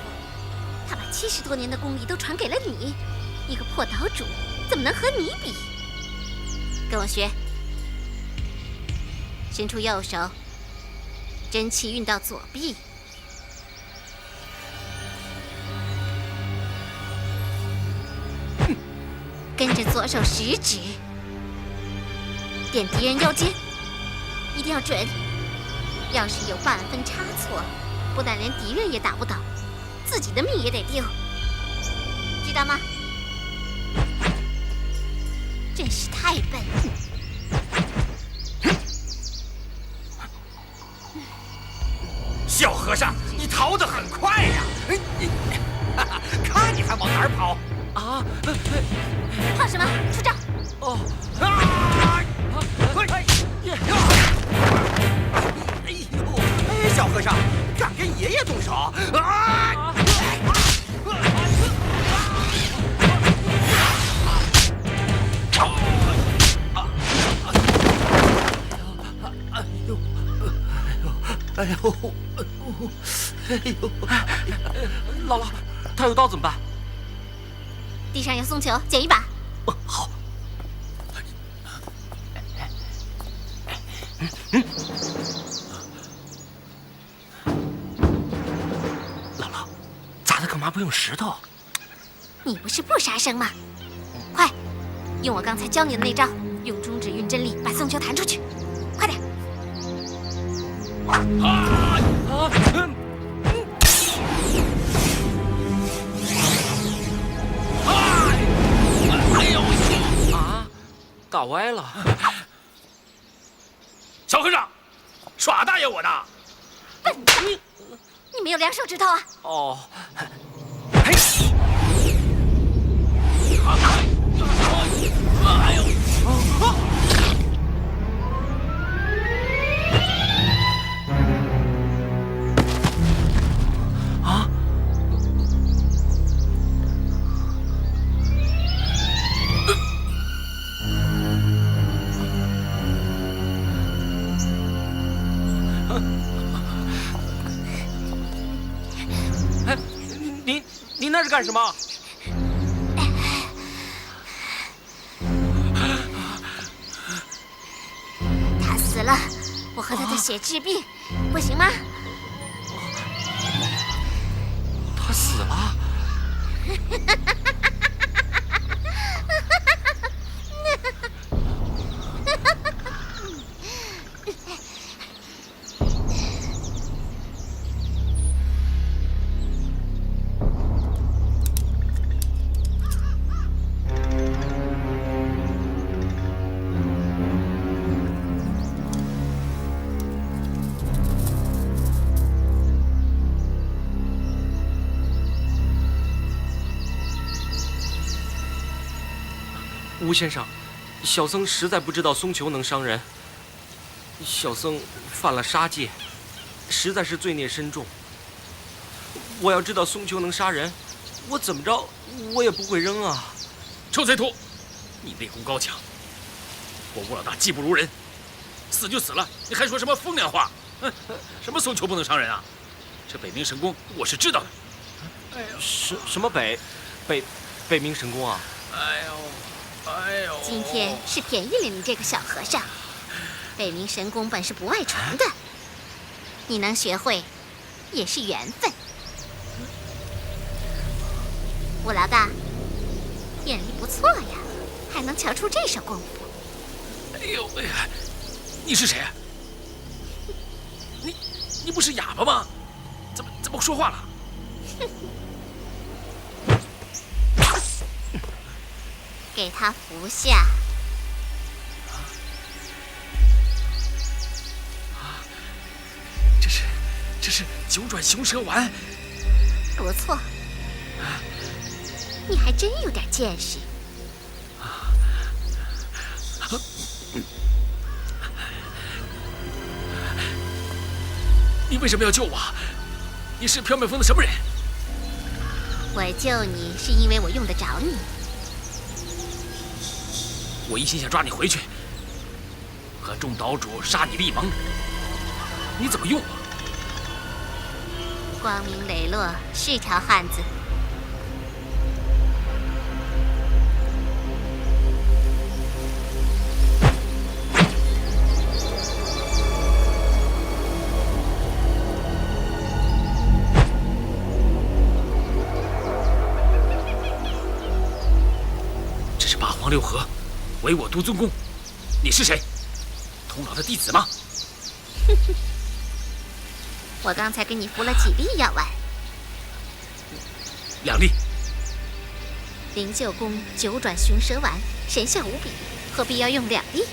他把70多年的功力都传给了你，一个破岛主怎么能和你比？跟我学，伸出右手，真气运到左臂，跟着左手食指点敌人腰间，一定要准。要是有半分差错，不但连敌人也打不倒，自己的命也得丢，知道吗？真是太笨。
小和尚，你逃得很快呀！看你还往哪儿跑！
啊！
怕什么？出招！
哦！
小和尚，敢跟爷爷动手！啊！
哎呦！姥姥，他有刀怎么办？
地上有松球，捡一把。
好。姥姥，砸他干嘛不用石头？
你不是不杀生吗？快，用我刚才教你的那招，用中指运真力把松球弹出去，快点！
打歪了！
小和尚，耍大爷我呢！
笨蛋，你没有两手指头啊！
哦。
哎呦！
啊！哎，你那是干什么？
他死了，我和他的血治病，不行吗？
他死了。吴先生，小僧实在不知道松球能伤人。小僧犯了杀戒，实在是罪孽深重。我要知道松球能杀人，我怎么着我也不会扔啊！
臭贼秃，你内功高强，我吴老大技不如人，死就死了，你还说什么风凉话？什么松球不能伤人啊？这北冥神功我是知道的。
什么北冥神功啊？
哎呦！
今天是便宜了你这个小和尚。北冥神功本是不外传的，你能学会，也是缘分。吴老大，眼力不错呀，还能瞧出这手功夫。
哎呦哎呀，你是谁？你不是哑巴吗？怎么不说话了？
给他服下。
这是九转雄蛇丸。
不错，你还真有点见识。
你为什么要救我？你是缥缈峰的什么人？
我救你是因为我用得着你。
我一心想抓你回去，和众岛主杀你立盟。你怎么用我？
光明磊落，是条汉子。
这是八荒六合，唯我独尊公。你是谁？童老的弟子吗？
我刚才给你服了几粒药丸
？2粒。
灵鹫宫九转雄蛇丸神效无比，何必要用2粒？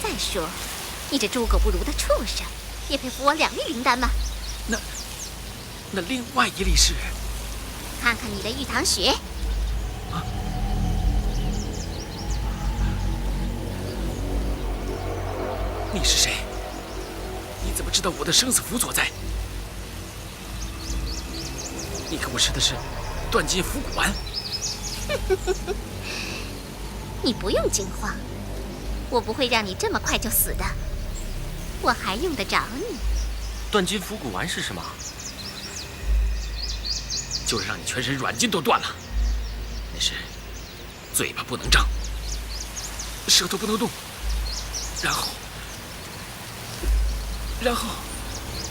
再说，你这猪狗不如的畜生，也配服我2粒灵丹吗？
那另外1粒是？
看看你的玉堂雪。
啊！你是谁？你怎么知道我的生死符所在？你给我吃的是断筋伏骨丸。
你不用惊慌，我不会让你这么快就死的，我还用得着你。
断筋伏骨丸是什么？
就是让你全身软筋都断了。那是嘴巴不能张，舌头不能动，然后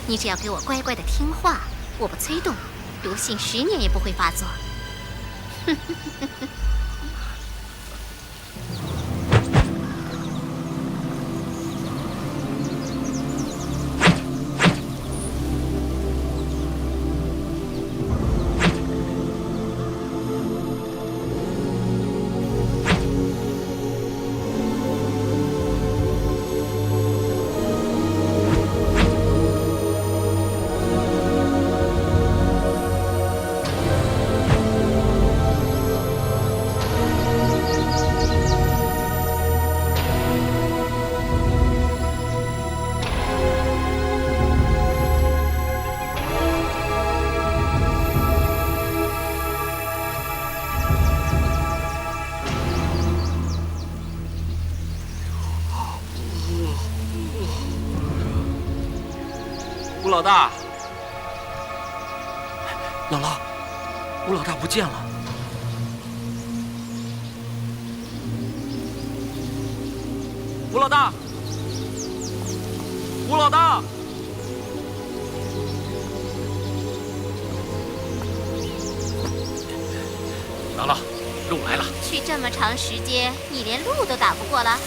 你只要给我乖乖的听话，我不催动，毒性10年也不会发作。
吴老大，姥姥，吴老大不见了。吴老大，吴老大，
姥姥，路来了。
去这么长时间，你连路都打不过了。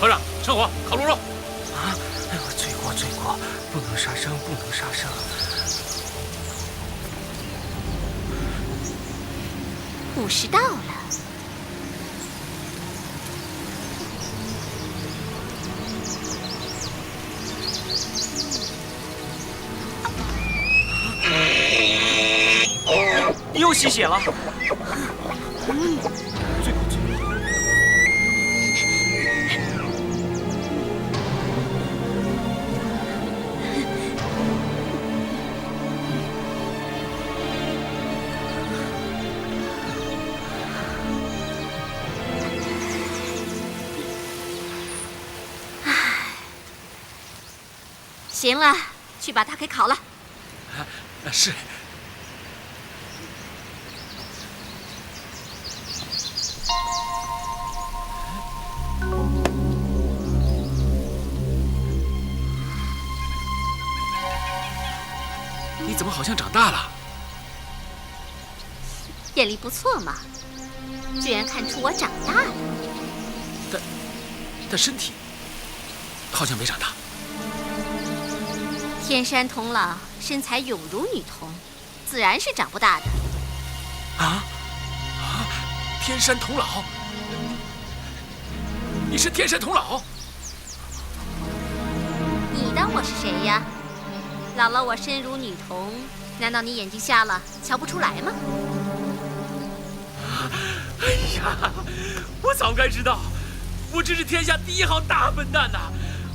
和尚，生火，烤鹿肉。
啊！哎呦，罪过罪过，不能杀生，不能杀生。
午时到了。
又吸血了。罪过罪过。
行了，去把它给烤了。
是。你怎么好像长大了？
眼力不错嘛，居然看出我长大了。
但身体好像没长大。
天山童姥身材勇如女童，自然是长不大的。
天山童姥，你是天山童姥？
你当我是谁呀？姥姥我身如女童，难道你眼睛瞎了，瞧不出来吗？
哎呀，我早该知道，我真是天下第一号大笨蛋呐！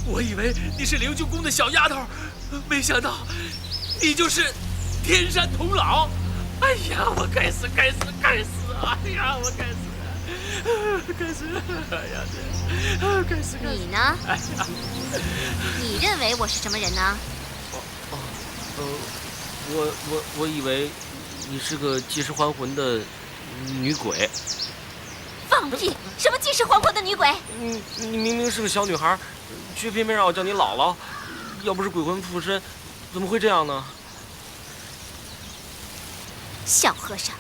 我以为你是灵鹫宫的小丫头，没想到你就是天山童姥。哎呀，我该死，该死，该死！哎呀，我该死，该死！哎呀，这该死！
你呢？
哎呀，
你认为我是什么人呢？
我以为你是个借尸还魂的女鬼。
放屁！什么借尸还魂的女鬼？
你明明是个小女孩，却偏偏让我叫你姥姥。要不是鬼魂附身，怎么会这样呢？
小和尚，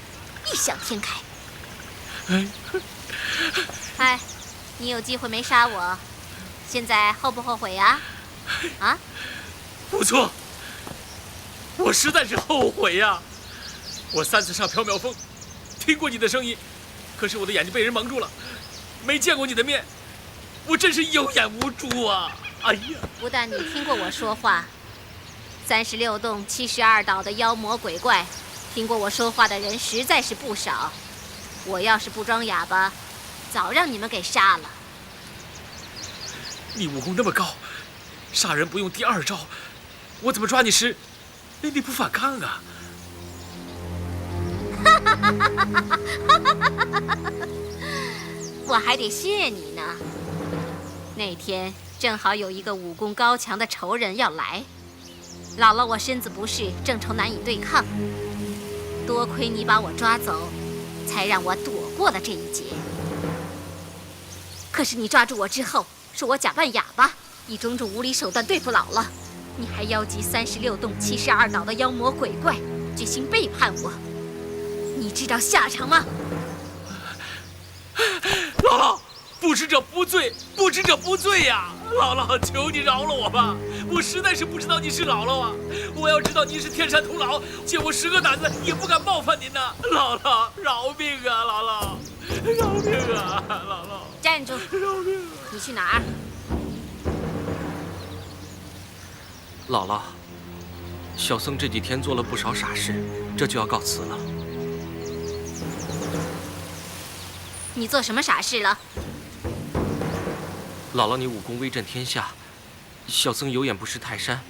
异想天开。哎，你有机会没杀我，现在后不后悔呀？啊？
不错，我实在是后悔呀！我3次上缥缈峰，听过你的声音，可是我的眼睛被人蒙住了，没见过你的面，我真是有眼无珠啊！哎呀！
不但你听过我说话，36洞72岛的妖魔鬼怪，听过我说话的人实在是不少。我要是不装哑巴，早让你们给杀了。
你武功那么高，杀人不用第2招，我怎么抓你时，你不反抗啊？
我还得谢你呢。那天正好有一个武功高强的仇人要来，姥姥我身子不适，正愁难以对抗。多亏你把我抓走，才让我躲过了这一劫。可是你抓住我之后，说我假扮哑巴，以种种无理手段对付姥姥，你还邀集36洞72岛的妖魔鬼怪，决心背叛我。你知道下场吗？
姥姥，不知者不罪，不知者不罪呀！姥姥，求你饶了我吧，我实在是不知道你是姥姥啊！我要知道你是天山童姥，借我10个胆子也不敢冒犯您呐！姥姥，饶命啊！姥姥，饶命啊！姥姥，
站住！
饶命啊！
你去哪儿？
姥姥，小僧这几天做了不少傻事，这就要告辞了。
你做什么傻事了？
姥姥，你武功威震天下，小僧有眼不识泰山，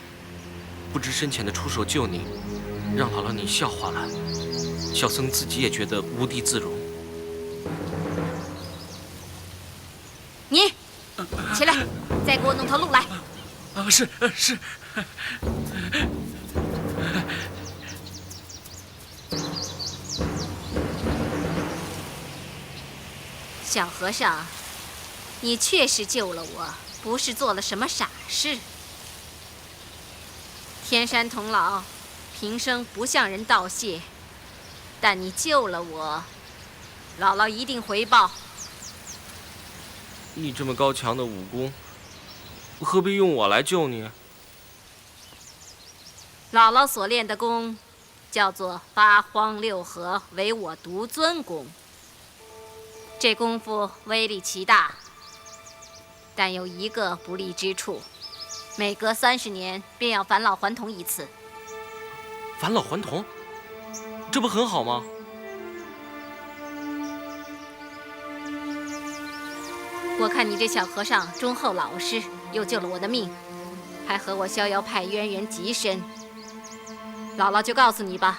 不知深浅的出手救你，让姥姥你笑话了，小僧自己也觉得无地自容。
你起来，再给我弄条路来。
是是。
小和尚，你确实救了我，不是做了什么傻事。天山童姥平生不向人道谢，但你救了我，姥姥一定回报。
你这么高强的武功，何必用我来救你？
姥姥所练的功，叫做八荒六合唯我独尊功。这功夫威力奇大，但有一个不利之处，每隔30年便要返老还童一次。
返老还童，这不很好吗？
我看你这小和尚忠厚老实，又救了我的命，还和我逍遥派渊源极深。姥姥就告诉你吧，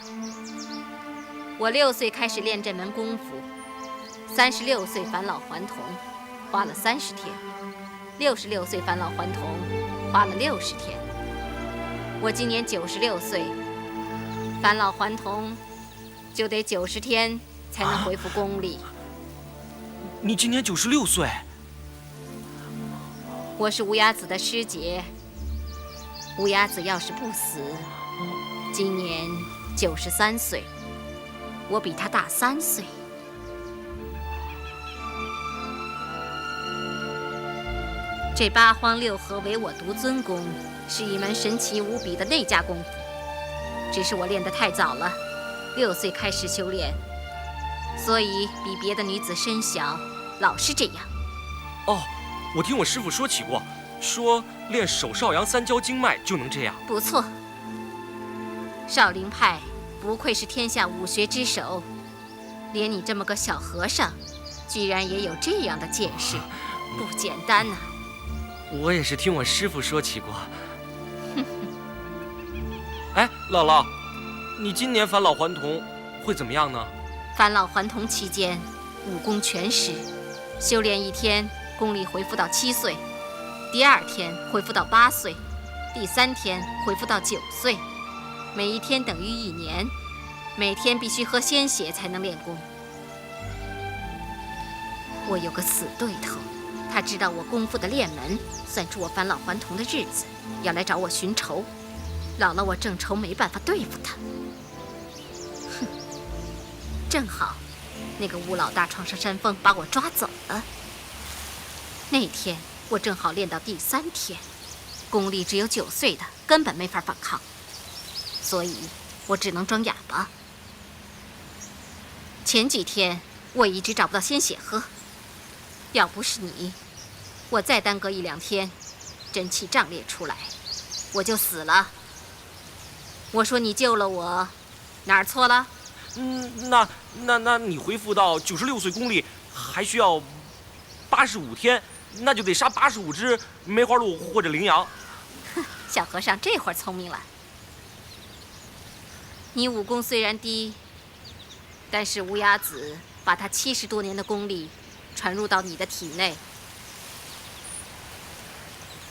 我6岁开始练这门功夫，36岁返老还童，花了30天；66岁返老还童，花了60天。我今年96岁，返老还童就得90天才能恢复功力。
你今年96岁？
我是无崖子的师姐，无崖子要是不死，今年93岁，我比他大3岁。这八荒六合唯我独尊功是一门神奇无比的内家功夫，只是我练得太早了，6岁开始修炼，所以比别的女子身小，老是这样。
哦，我听我师傅说起过，说练手少阳三焦经脉就能这样。
不错，少林派不愧是天下武学之首，连你这么个小和尚，居然也有这样的见识，不简单呐。
我也是听我师傅说起过。哎，姥姥，你今年返老还童会怎么样呢？
返老还童期间，武功全失，修炼1天，功力恢复到7岁；第2天恢复到8岁；第3天恢复到9岁。每1天等于1年，每天必须喝鲜血才能练功。我有个死对头，他知道我功夫的练门，算出我返老还童的日子，要来找我寻仇。姥姥我正愁没办法对付他。哼，正好那个吴老大闯上山峰，把我抓走了。那天我正好练到第3天，功力只有9岁的，根本没法反抗，所以我只能装哑巴。前几天我一直找不到鲜血喝，要不是你，我再耽搁1、2天，真气胀裂出来，我就死了。我说你救了我，哪儿错了？
那你恢复到96岁功力还需要85天，那就得杀85只梅花鹿或者羚羊。
哼，小和尚这会儿聪明了。你武功虽然低，但是无崖子把他70多年的功力传入到你的体内，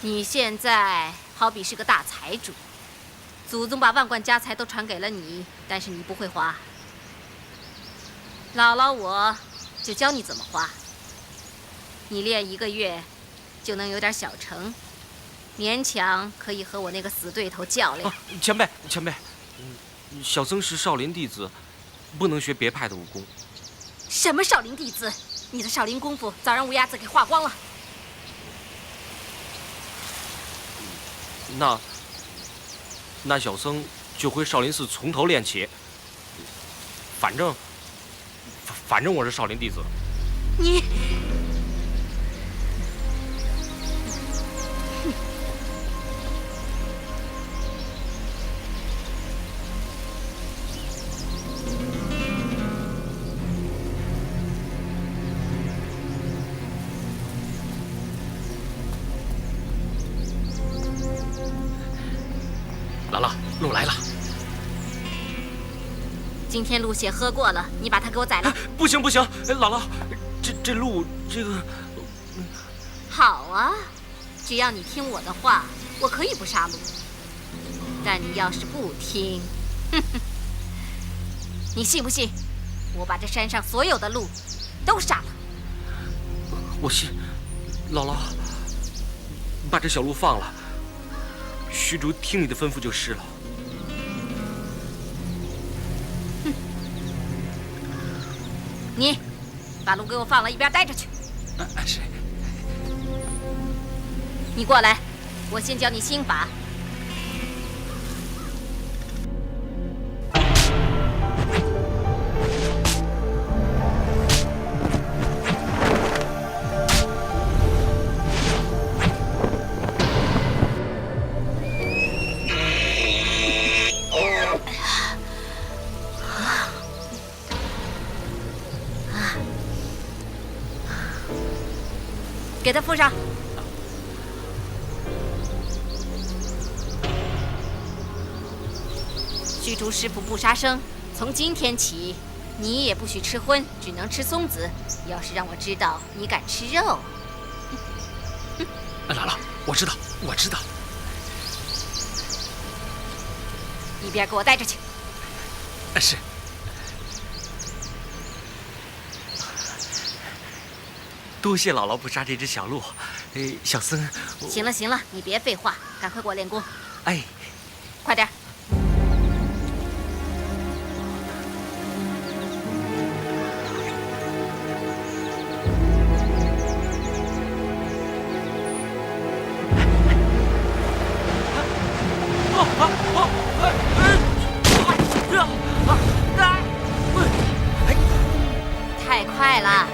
你现在好比是个大财主，祖宗把万贯家财都传给了你，但是你不会花。姥姥我就教你怎么花。你练1个月就能有点小成，勉强可以和我那个死对头较量。
前辈，小僧是少林弟子，不能学别派的武功。
什么少林弟子？你的少林功夫早让乌鸦子给化光了。
那小僧就回少林寺从头练起。反正我是少林弟子。
你，
姥姥，鹿来了。
今天鹿血喝过了，你把它给我宰了。
不行，姥姥，这鹿这个……
好啊，只要你听我的话，我可以不杀鹿。但你要是不听，哼哼，你信不信？我把这山上所有的鹿都杀了。
我信，姥姥，把这小鹿放了。虚竹听你的吩咐就是了。
你把鹿给我放了，一边待着去。
是。
你过来，我先教你心法。给他敷上。虚竹师傅不杀生，从今天起，你也不许吃荤，只能吃松子。要是让我知道你敢吃肉，
姥姥，我知道。
一边给我待着去。
是。
多谢姥姥不杀这只小鹿，小僧。
行了，你别废话，赶快给我练功。
哎，
快点。太快了！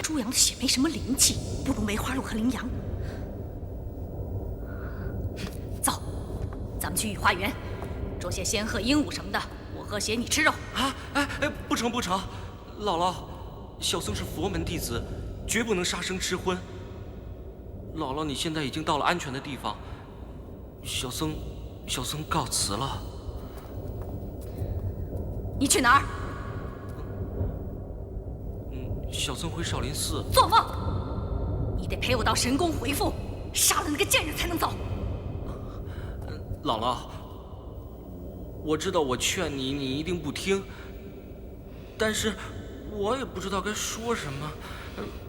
猪羊的血没什么灵气，不如梅花鹿和羚羊。走，咱们去御花园，捉些仙鹤、鹦鹉什么的，我喝血，你吃肉。
不成不成，姥姥，小僧是佛门弟子，绝不能杀生吃荤。姥姥，你现在已经到了安全的地方，小僧告辞了。
你去哪儿？
小僧回少林寺。
做梦！你得陪我到神宫回复，杀了那个贱人才能走。
姥姥，我知道我劝你，你一定不听，但是我也不知道该说什么。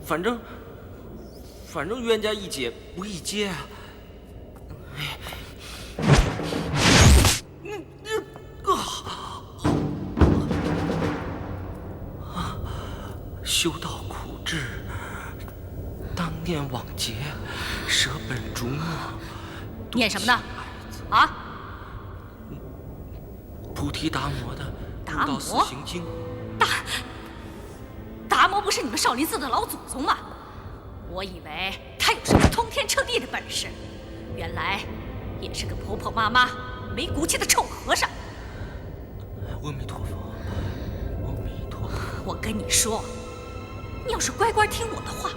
反正冤家宜解不宜结啊。修道苦志，当念往劫，舍本逐末。
念什么呢？啊？
菩提达摩的《悟道四行经》。
达摩不是你们少林寺的老祖宗吗？我以为他有什么通天彻地的本事，原来也是个婆婆妈妈、没骨气的臭和尚。
阿弥陀佛，阿弥陀佛。
我跟你说，你要是乖乖听我的话，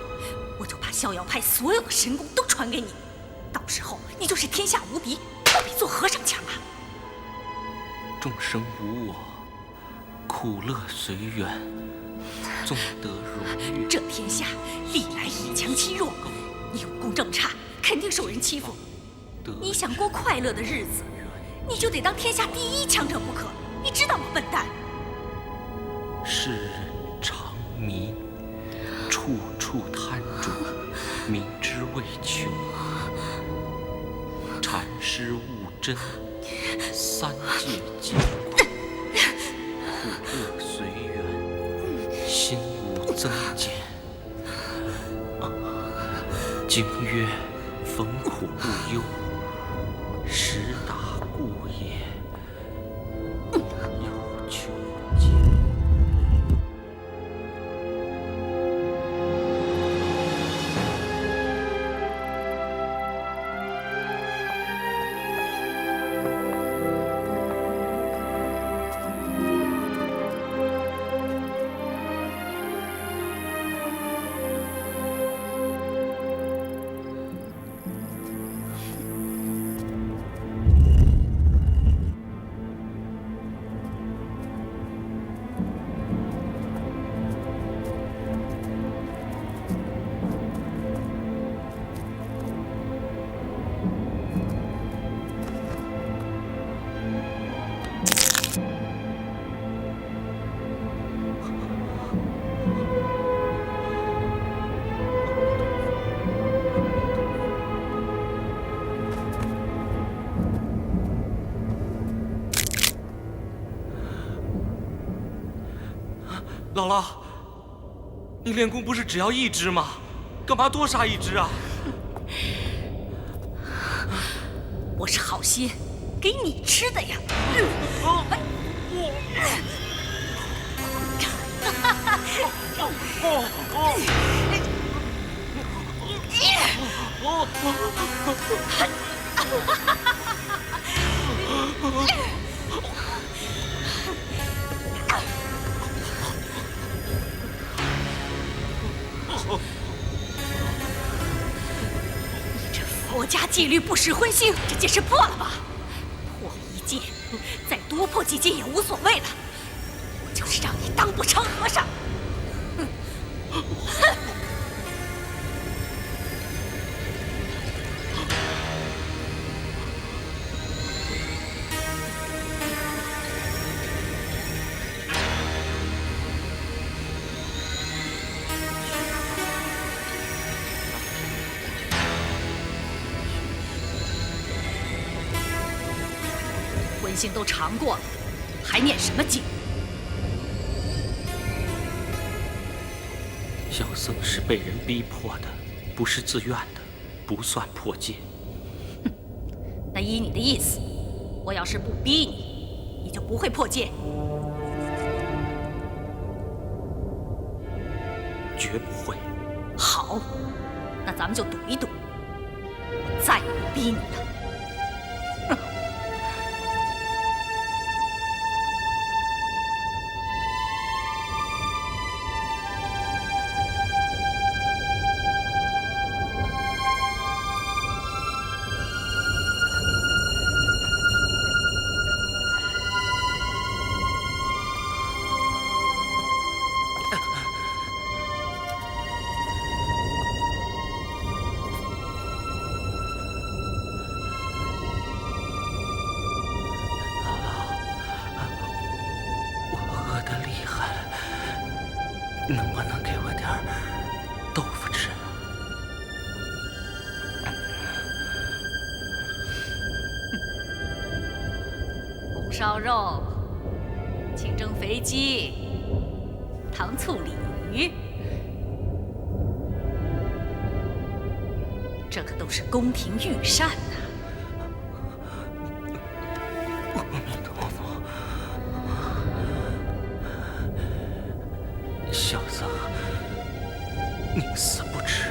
我就把逍遥派所有的神功都传给你，到时候你就是天下无敌，不比做和尚强啊！
众生无我，苦乐随缘，纵得荣誉。
这天下历来以强欺弱，你武功这么差，肯定受人欺负。你想过快乐的日子，你就得当天下第一强者不可，你知道吗，笨蛋？
世人常迷，处处贪著，明知未求。禅师悟真，三界皆苦，苦乐随缘，心无增减。经曰：逢苦不忧，实达故也。有求解。姥姥，你练功不是只要一只吗？干嘛多杀一只啊？
我是好心给你吃的呀。纪律不识荤腥，这戒是破了吧？破了一戒，再多破几戒也无所谓了。我就是让你当不成和尚。哼！荤腥都尝过了，还念什么经？
小僧是被人逼迫的，不是自愿的，不算破戒。
哼，那依你的意思，我要是不逼你，你就不会破戒？
绝不会。
好，那咱们就赌一赌，我再也不逼你了。
能不能给我点豆腐吃？
红烧肉、清蒸肥鸡、糖醋鲤鱼，这可都是宫廷御膳呐。
阿弥陀佛，小僧宁死不吃。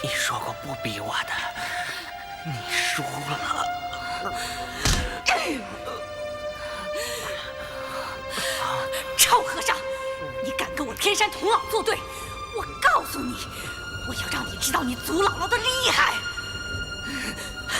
你说过不逼我的，你输了。
臭和尚，你敢跟我天山童姥作对，我告诉你，我要让你知道你祖姥姥的厉害！哼！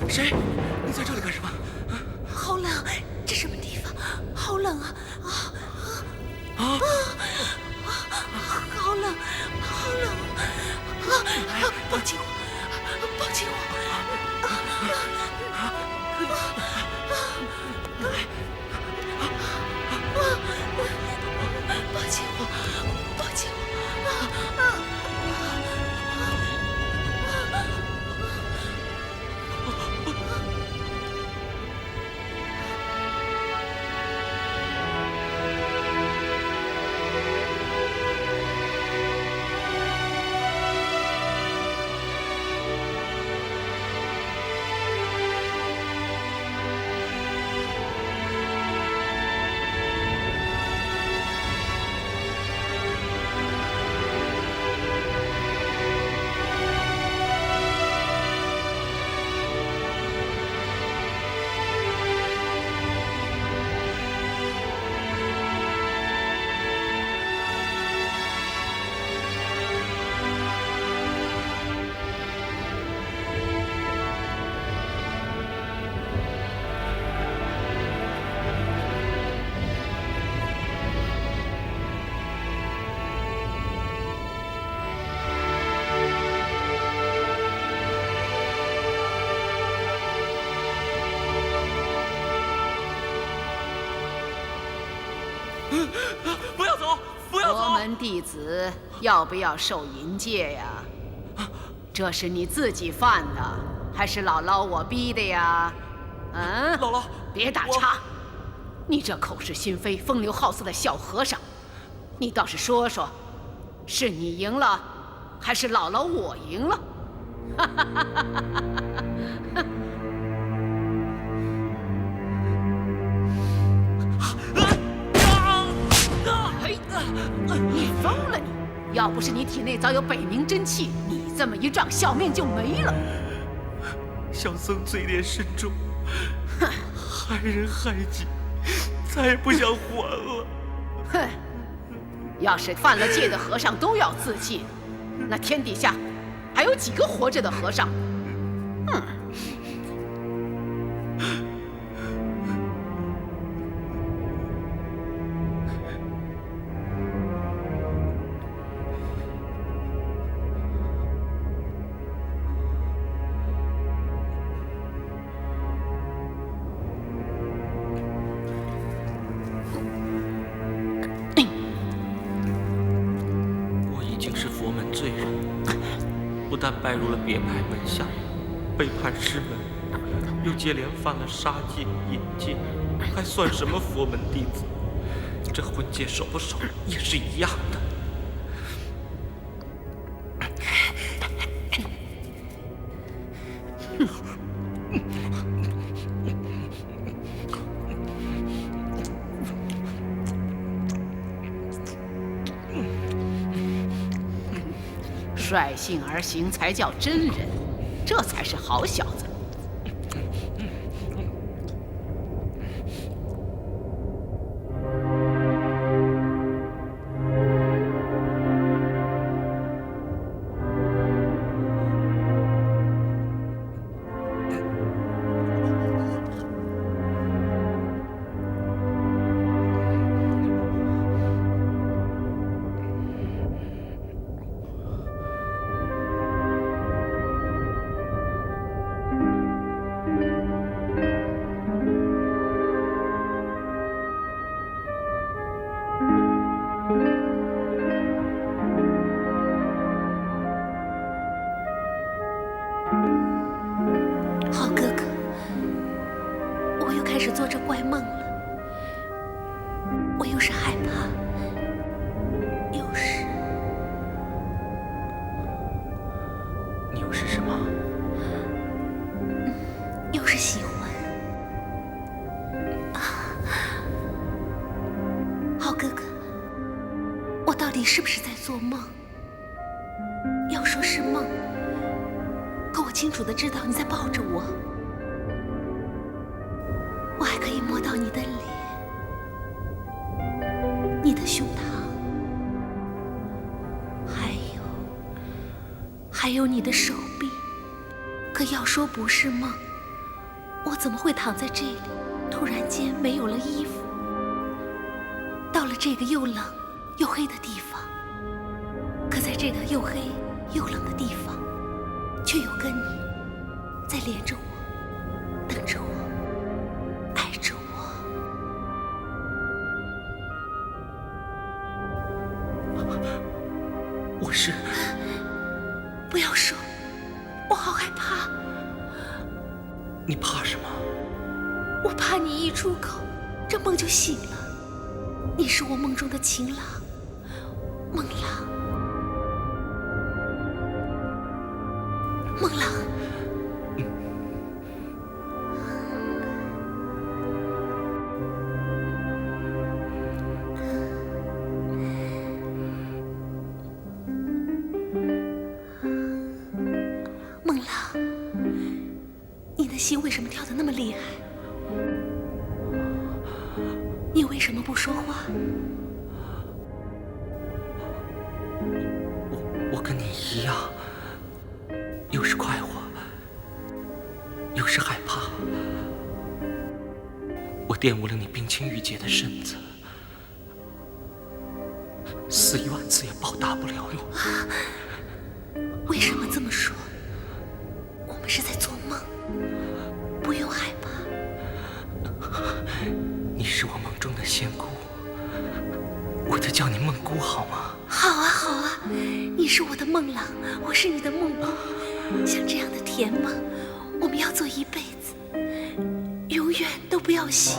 谁？你在这里干什么？
好冷，这什么地方？好冷啊！好冷，好冷！抱紧我，抱紧我！抱紧我，抱紧我！
不要走，不要走！
佛门弟子要不要受淫戒呀？这是你自己犯的，还是姥姥我逼的呀？嗯，
姥姥，
别打岔！你这口是心非、风流好色的小和尚，你倒是说说，是你赢了，还是姥姥我赢了？哈哈哈哈哈！你疯了你！要不是你体内早有北冥真气，你这么一撞，小命就没了。
小僧罪孽深重，害人害己，再也不想还了。
哼！要是犯了戒的和尚都要自尽，那天底下还有几个活着的和尚？
不但拜入了别派门下，背叛师门，又接连犯了杀戒、淫戒，还算什么佛门弟子？这婚戒守不守也是一样的。
率性而行才叫真人，这才是好小子。
做着怪梦了。我又是害怕，
又是什么？
又是喜欢。好哥哥，我到底是不是在做梦？要说是梦，可我清楚地知道你在抱着我。我还可以摸到你的脸，你的胸膛，还有
还有你的手臂。可要说不是梦，我怎么会躺在这里，突然间没有了衣服，到了这个又冷又黑的地方？可在这个又黑又冷的地方，却有个你在连着我，等着我，爱着我。
我是……
不要说，我好害怕。
你怕什么？
我怕你一出口，这梦就醒了。你是我梦中的情郎，梦郎。梦郎，梦郎，你的心为什么跳得那么厉害？你为什么不说话？
我跟你一样。有时快活，有时害怕。我玷污了你冰清玉洁的身子，死1万次也报答不了你。
为什么这么说？我们是在做梦，不用害怕。
你是我梦中的仙姑，我就叫你梦姑好吗？
好啊，好啊，你是我的梦郎，我是你的梦姑。像这样的甜梦，我们要做一辈子，永远都不要醒。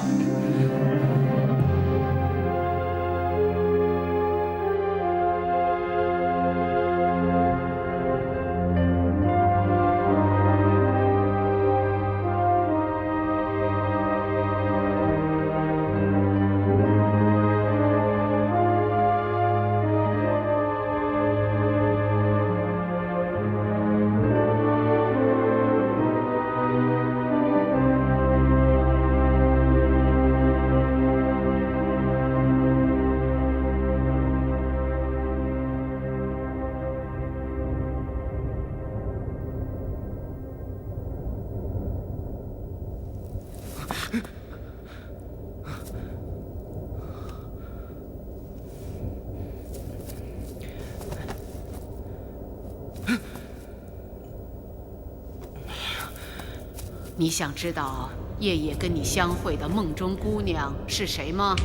你想知道夜夜跟你相会的梦中姑娘是谁吗？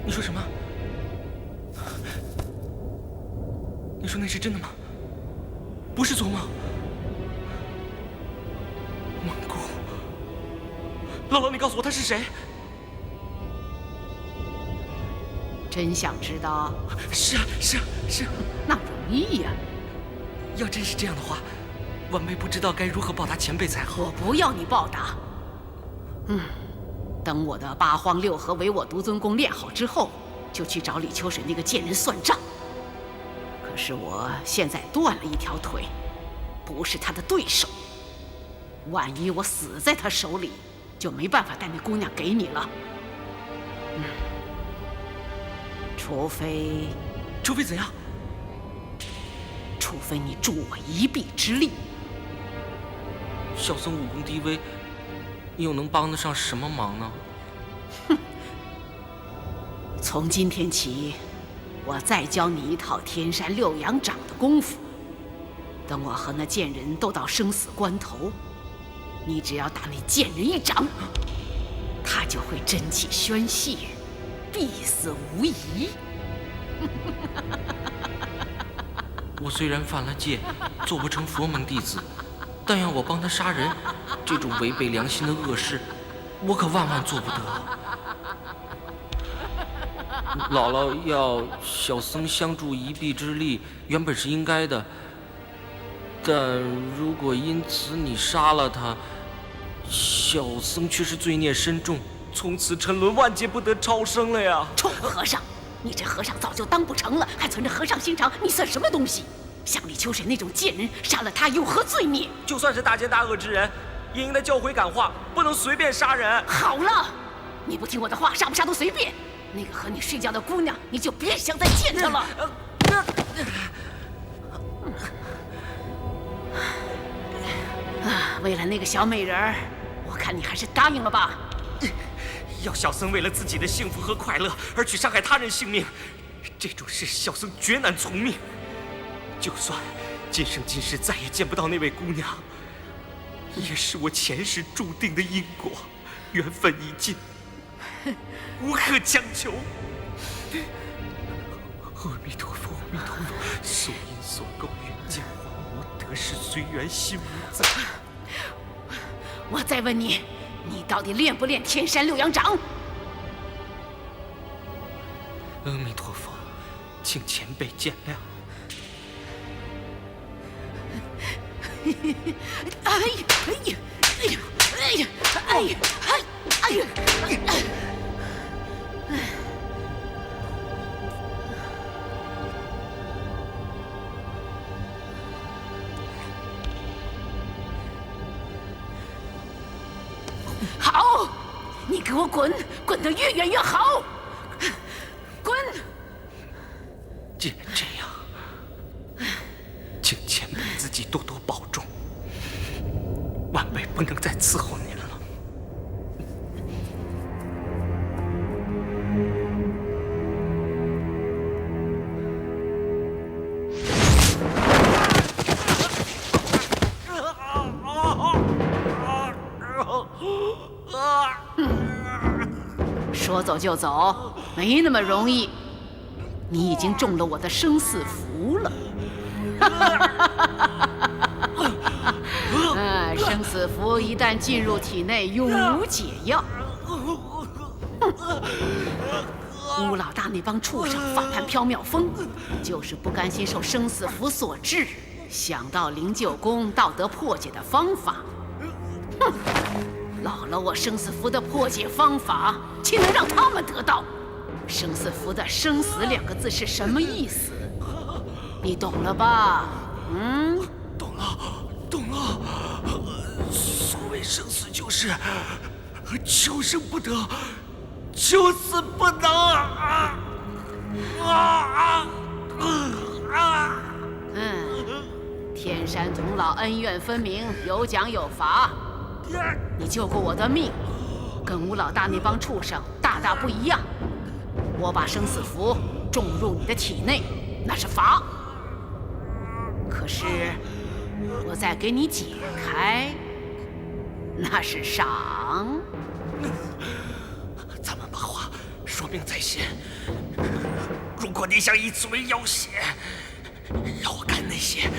你说什么？你说那是真的吗？不是做梦。梦姑，姥姥，你告诉我她是谁？
真想知道？
是啊，是啊，是啊。
那容易呀。
要真是这样的话，晚辈不知道该如何报答前辈才好。
我不要你报答。等我的8荒6合唯我独尊功练好之后，就去找李秋水那个贱人算账。可是我现在断了一条腿，不是他的对手。万一我死在他手里，就没办法带那姑娘给你了。除非
怎样？
除非你助我一臂之力。
小僧武功低微，你又能帮得上什么忙呢？
从今天起，我再教你一套天山6阳掌的功夫。等我和那贱人斗到生死关头，你只要打那贱人一掌，他就会真气宣泄，必死无疑。
我虽然犯了戒，做不成佛门弟子，但要我帮他杀人，这种违背良心的恶事，我可万万做不得。姥姥要小僧相助一臂之力，原本是应该的。但如果因此你杀了他，小僧却是罪孽深重，从此沉沦万劫，不得超生了呀！
臭和尚！你这和尚早就当不成了，还存着和尚心肠，你算什么东西？像李秋水那种贱人，杀了他有何罪孽？
就算是大奸大恶之人，也应该教诲感化，不能随便杀人。
好了，你不听我的话，杀不杀都随便。那个和你睡觉的姑娘，你就别想再见她了。为了那个小美人儿，我看你还是答应了吧。
要小僧为了自己的幸福和快乐而去伤害他人性命，这种事小僧绝难从命。就算今生今世再也见不到那位姑娘，也是我前世注定的因果，缘分已尽，无可强求。阿弥陀佛，阿弥陀佛，所因所构，缘尽还无，得失随缘，心无在。
我再问你，你到底练不练天山六阳掌？
阿弥陀佛，请前辈见谅。
哎呀，哎呀，哎呀，哎呀，哎呀，哎呀，哎呀！好，你给我滚，滚得越远越好，滚！
既然这样，请前辈自己多多保重，晚辈不能再伺候您了。
说走就走，没那么容易。你已经中了我的生死符了。生死符一旦进入体内，永无解药。乌老大那帮畜生反叛缥缈峰，就是不甘心受生死符所制，想到灵鹫宫道德破解的方法。哼！老了我生死符的破解方法，岂能让他们得到？生死符的“生死”两个字是什么意思？你懂了吧？嗯，
懂了，懂了。所谓生死，就是求生不得，求死不能啊！
天山童姥恩怨分明，有奖有罚。你救过我的命，跟吴老大那帮畜生大大不一样。我把生死符种入你的体内，那是罚；可是我再给你解开，那是赏。
咱们把话说明在先。如果你想以此为要挟，让我干那些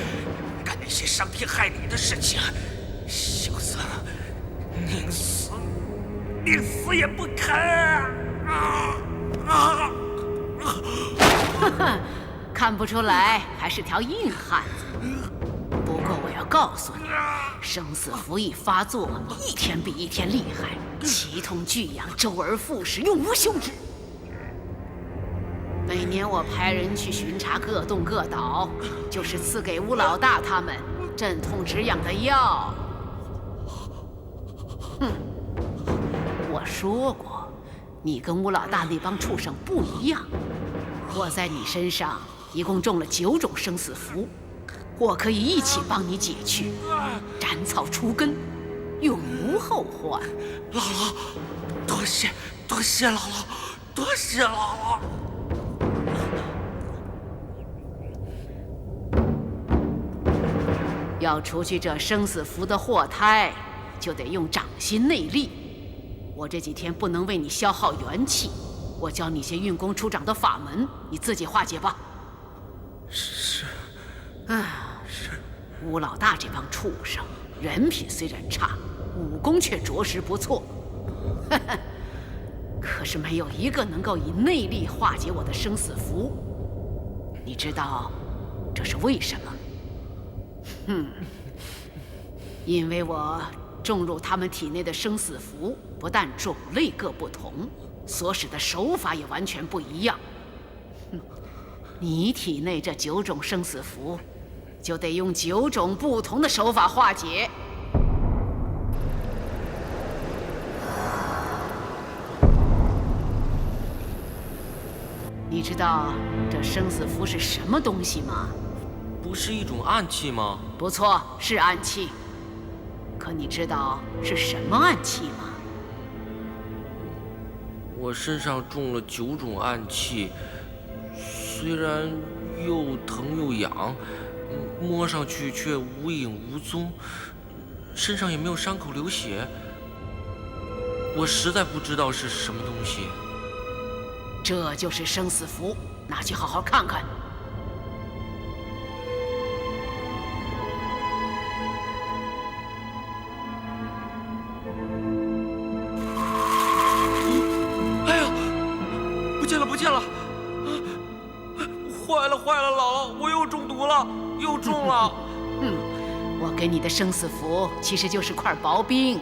伤天害理的事情，小僧宁死也不肯啊！
看不出来，还是条硬汉子。不过我要告诉你，生死符一发作，一天比一天厉害，奇痛巨痒，周而复始，永无休止。每年我派人去巡查各洞各岛，就是赐给吴老大他们镇痛止痒的药。哼，我说过，你跟吴老大那帮畜生不一样。我在你身上一共中了9种生死符，我可以一起帮你解去，斩草除根，永无后患。
姥姥，多谢姥姥，多谢姥姥。
要除去这生死符的祸胎，就得用掌心内力。我这几天不能为你消耗元气，我教你些运功出掌的法门，你自己化解吧。
是。是。
吴老大这帮畜生，人品虽然差，武功却着实不错。可是没有一个能够以内力化解我的生死符。你知道这是为什么？因为我种入他们体内的生死符，不但种类各不同，所使的手法也完全不一样。你体内这9种生死符，就得用9种不同的手法化解。你知道这生死符是什么东西吗？
不是一种暗器吗？
不错，是暗器。可你知道是什么暗器吗？
我身上中了9种暗器，虽然又疼又痒，摸上去却无影无踪，身上也没有伤口流血。我实在不知道是什么东西。
这就是生死符，拿去好好看看。
不见了！坏了，姥姥，我又中毒了，又中了。
我给你的生死符其实就是块薄冰，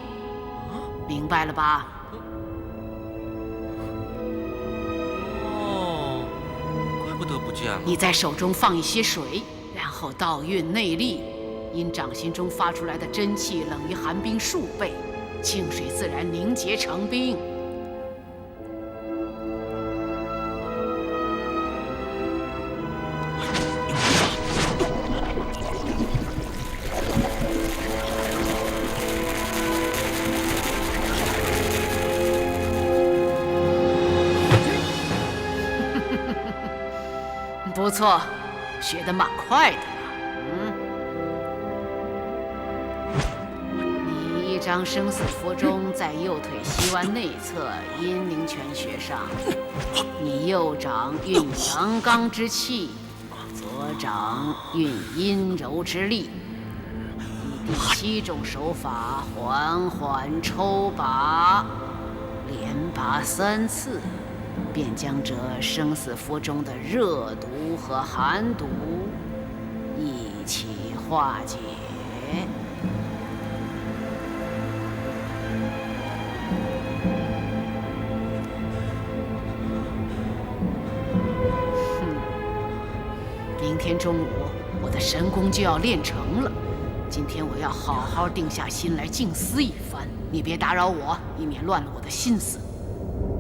明白了吧？
哦，怪不得不见了。
你在手中放一些水，然后倒运内力，因掌心中发出来的真气冷于寒冰数倍，清水自然凝结成冰。不错，学得蛮快的呢。你一张生死符中在右腿膝弯内侧阴陵泉穴上，你右掌运阳刚之气，左掌运阴柔之力，以第7种手法缓缓抽拔，连拔3次。便将这生死符中的热毒和寒毒一起化解。明天中午我的神功就要练成了，今天我要好好定下心来静思一番。你别打扰我，以免乱了我的心思。